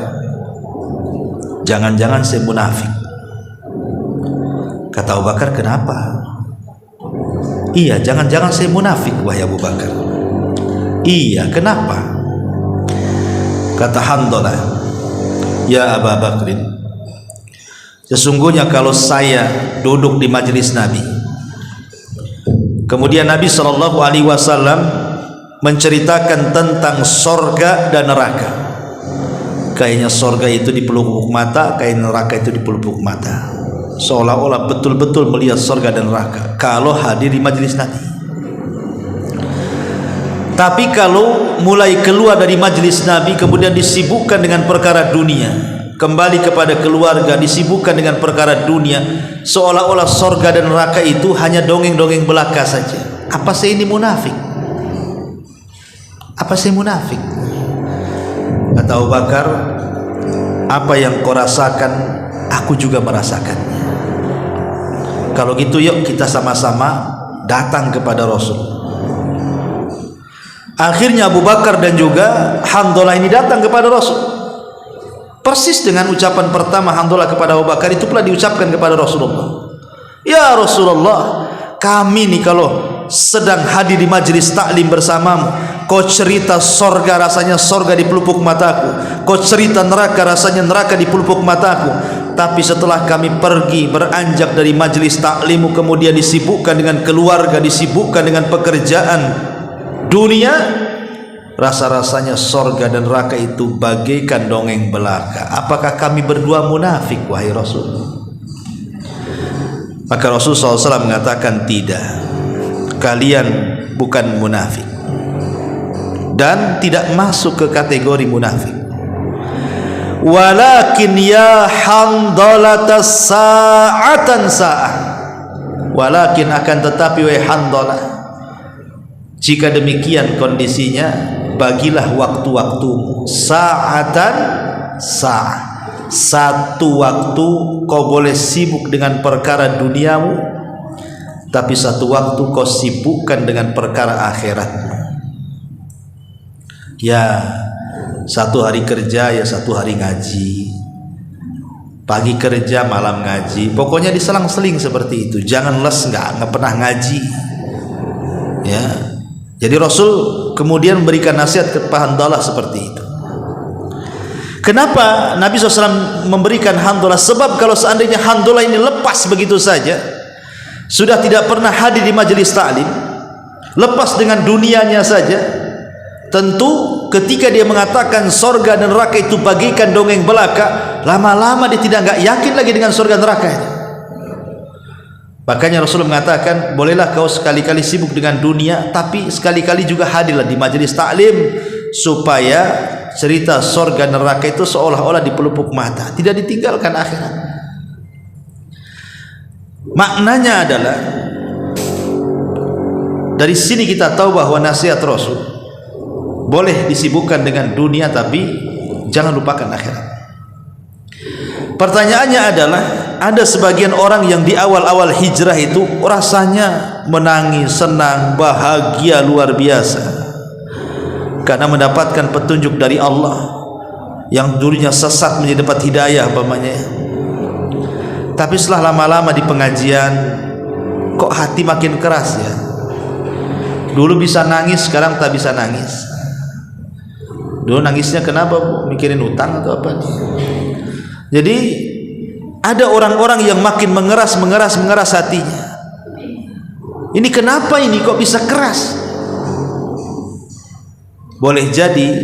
jangan-jangan saya munafik." Kata Abu Bakar, "Kenapa?" "Iya, jangan-jangan saya munafik, wahai Abu Bakar." "Iya, kenapa?" Kata Handalah, "Ya Abu Bakrin, sesungguhnya kalau saya duduk di majelis Nabi, kemudian Nabi Shallallahu Alaihi Wasallam menceritakan tentang sorga dan neraka, kayaknya sorga itu di pelupuk mata, kayak neraka itu di pelupuk mata, seolah-olah betul-betul melihat sorga dan neraka kalau hadir di majelis Nabi. Tapi kalau mulai keluar dari majelis Nabi kemudian disibukkan dengan perkara dunia, kembali kepada keluarga, disibukkan dengan perkara dunia, seolah-olah sorga dan neraka itu hanya dongeng-dongeng belaka saja. Apa saya ini munafik? Apa saya munafik?" Kata Abu Bakar, "Apa yang kau rasakan, aku juga merasakannya. Kalau gitu yuk kita sama-sama datang kepada Rasul." Akhirnya Abu Bakar dan juga Handalah ini datang kepada Rasul. Persis dengan ucapan pertama Handalah kepada Abu Bakar itu pula diucapkan kepada Rasulullah. "Ya Rasulullah, kami nih kalau sedang hadir di majelis taklim bersamamu, kau cerita sorga rasanya sorga di pelupuk mataku, kau cerita neraka rasanya neraka di pelupuk mataku. Tapi setelah kami pergi beranjak dari majelis taklimmu, kemudian disibukkan dengan keluarga, disibukkan dengan pekerjaan dunia, rasa-rasanya sorga dan neraka itu bagaikan dongeng belaka. Apakah kami berdua munafik, wahai Rasul?" Maka Rasul SAW mengatakan, "Tidak, kalian bukan munafik dan tidak masuk ke kategori munafik. Walakin ya Handalah sa'atan sa'ah. Walakin akan tetapi wahai Handalah, jika demikian kondisinya, bagilah waktu-waktumu, sa'atan sa'ah. Satu waktu kau boleh sibuk dengan perkara duniamu, tapi satu waktu kau sibukkan dengan perkara akhiratmu. Ya, satu hari kerja, ya satu hari ngaji. pagi kerja malam ngaji, pokoknya diselang-seling seperti itu. Jangan nggak pernah ngaji ya. Jadi Rasul kemudian memberikan nasihat kepada Handalah seperti itu. Kenapa Nabi SAW memberikan Handalah? Sebab kalau seandainya Handalah ini lepas begitu saja, sudah tidak pernah hadir di majelis ta'lim, lepas dengan dunianya saja, tentu ketika dia mengatakan sorga dan neraka itu bagikan dongeng belaka, lama-lama dia nggak yakin lagi dengan sorga neraka itu. Makanya Rasulullah mengatakan, bolehlah kau sekali-kali sibuk dengan dunia, tapi sekali-kali juga hadirlah di majelis ta'lim, supaya cerita sorga neraka itu seolah-olah di pelupuk mata, tidak ditinggalkan akhirat. Maknanya adalah, dari sini kita tahu bahwa nasihat Rasul boleh disibukkan dengan dunia, tapi jangan lupakan akhirat. Pertanyaannya adalah, ada sebagian orang yang di awal-awal hijrah itu rasanya menangis, senang, bahagia luar biasa karena mendapatkan petunjuk dari Allah. Yang dulunya sesat menjadi dapat hidayah umpamanya. Tapi setelah lama-lama di pengajian, kok hati makin keras ya. Dulu bisa nangis, sekarang tak bisa nangis. Dulu nangisnya kenapa Bu? Mikirin utang atau apa nih? Jadi ada orang-orang yang makin mengeras hatinya. Ini kenapa ini kok bisa keras? Boleh jadi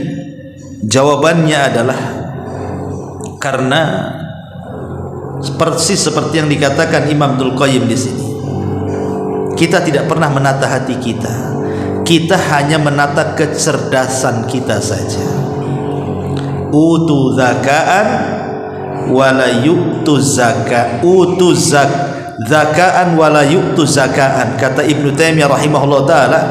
jawabannya adalah karena persis seperti yang dikatakan Imam Ibnul Qayyim di sini. Kita tidak pernah menata hati kita. Kita hanya menata kecerdasan kita saja. Utu zakaan wala yu'tu zaka, utu zakaan wala yu'tu zakaan. Kata Ibnu Taimiyah rahimahullah taala,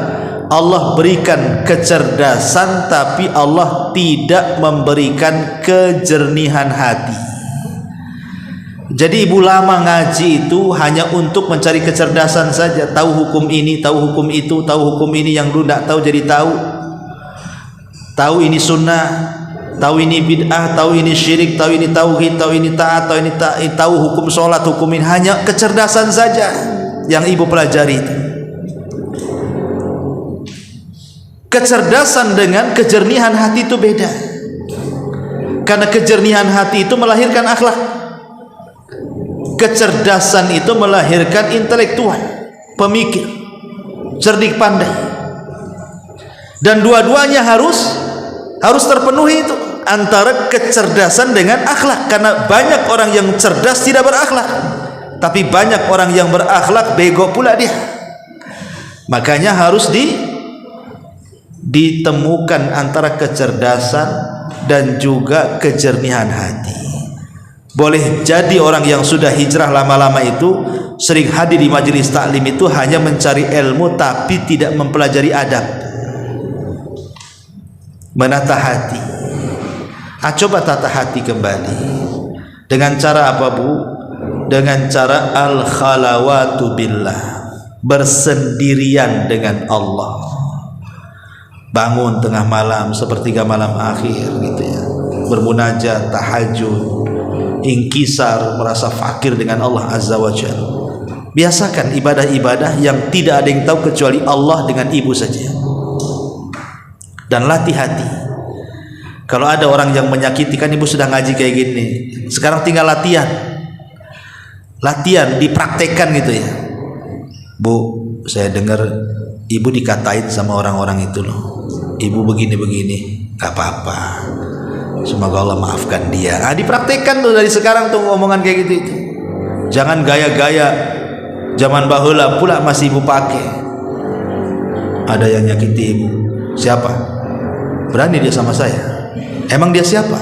Allah berikan kecerdasan tapi Allah tidak memberikan kejernihan hati. Jadi ibu lama ngaji itu hanya untuk mencari kecerdasan saja, tahu hukum ini, tahu hukum itu, tahu hukum ini yang dulu tidak tahu jadi tahu. Tahu ini sunnah, tahu ini bid'ah, tahu ini syirik, tahu ini tauhid, tahu ini taat, tahu ini tahu hukum sholat, hukum ini. Hanya kecerdasan saja yang ibu pelajari itu. Kecerdasan dengan kejernihan hati itu beda. Karena kejernihan hati itu melahirkan akhlak. Kecerdasan itu melahirkan intelektual, pemikir, cerdik pandai. Dan dua-duanya harus terpenuhi itu, antara kecerdasan dengan akhlak. Karena banyak orang yang cerdas tidak berakhlak, tapi banyak orang yang berakhlak bego pula dia. Makanya harus ditemukan antara kecerdasan dan juga kejernihan hati. Boleh jadi orang yang sudah hijrah lama-lama itu sering hadir di majelis taklim itu hanya mencari ilmu tapi tidak mempelajari adab, menata hati. Coba tata hati kembali. Dengan cara apa Bu? Dengan cara al-khalawatu billah, bersendirian dengan Allah. Bangun tengah malam, sepertiga malam akhir gitu ya, bermunajat, tahajud, ingkisar, merasa fakir dengan Allah Azza wa Jalla. Biasakan ibadah-ibadah yang tidak ada yang tahu kecuali Allah dengan ibu saja. Dan latih hati. Kalau ada orang yang menyakiti, kan ibu sudah ngaji kayak gini, sekarang tinggal latihan, dipraktekkan gitu ya. Bu, saya dengar ibu dikatain sama orang-orang itu loh, ibu begini-begini. Gak apa-apa, semoga Allah maafkan dia. Dipraktekkan tuh dari sekarang tuh omongan kayak gitu itu. Jangan gaya-gaya zaman bahula pula masih ibu pakai. Ada yang nyakiti ibu, siapa? Berani dia sama saya? Emang dia siapa?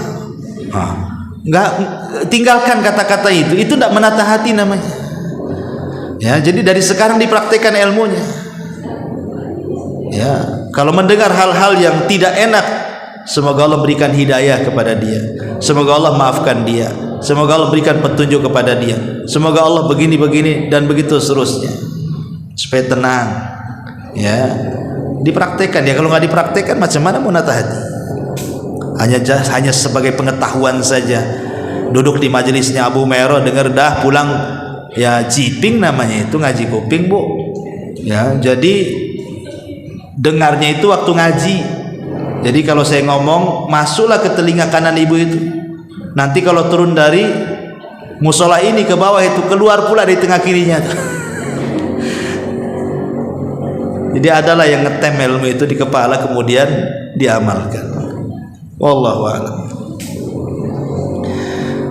Nggak, tinggalkan kata-kata itu tidak menata hati namanya. Ya, jadi dari sekarang dipraktekkan ilmunya. Ya, kalau mendengar hal-hal yang tidak enak, semoga Allah berikan hidayah kepada dia, semoga Allah maafkan dia, semoga Allah berikan petunjuk kepada dia, semoga Allah begini-begini dan begitu seterusnya, supaya tenang. Ya, dipraktekkan ya. Kalau nggak dipraktekkan macam mana mau nata hati? Hanya sebagai pengetahuan saja. duduk di majelisnya Abu Hurairah, dengar dah pulang ya jiping namanya itu, ngaji kuping bu ya. Jadi dengarnya itu waktu ngaji. Jadi kalau saya ngomong masuklah ke telinga kanan ibu itu, nanti kalau turun dari musola ini ke bawah itu keluar pula di tengah kirinya tuh. Jadi adalah yang ngetem ilmu itu di kepala kemudian diamalkan. Wallahu a'lam.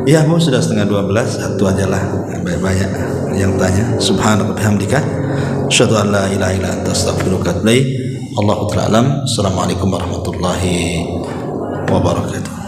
Ya bu, sudah setengah 12, satu aja lah, banyak yang tanya. Subhanaka bihamdika asyhadu an la ilaha illa anta astaghfiruka wa atubu ilaik. Allahu ta'ala alam. Assalamualaikum warahmatullahi wabarakatuh.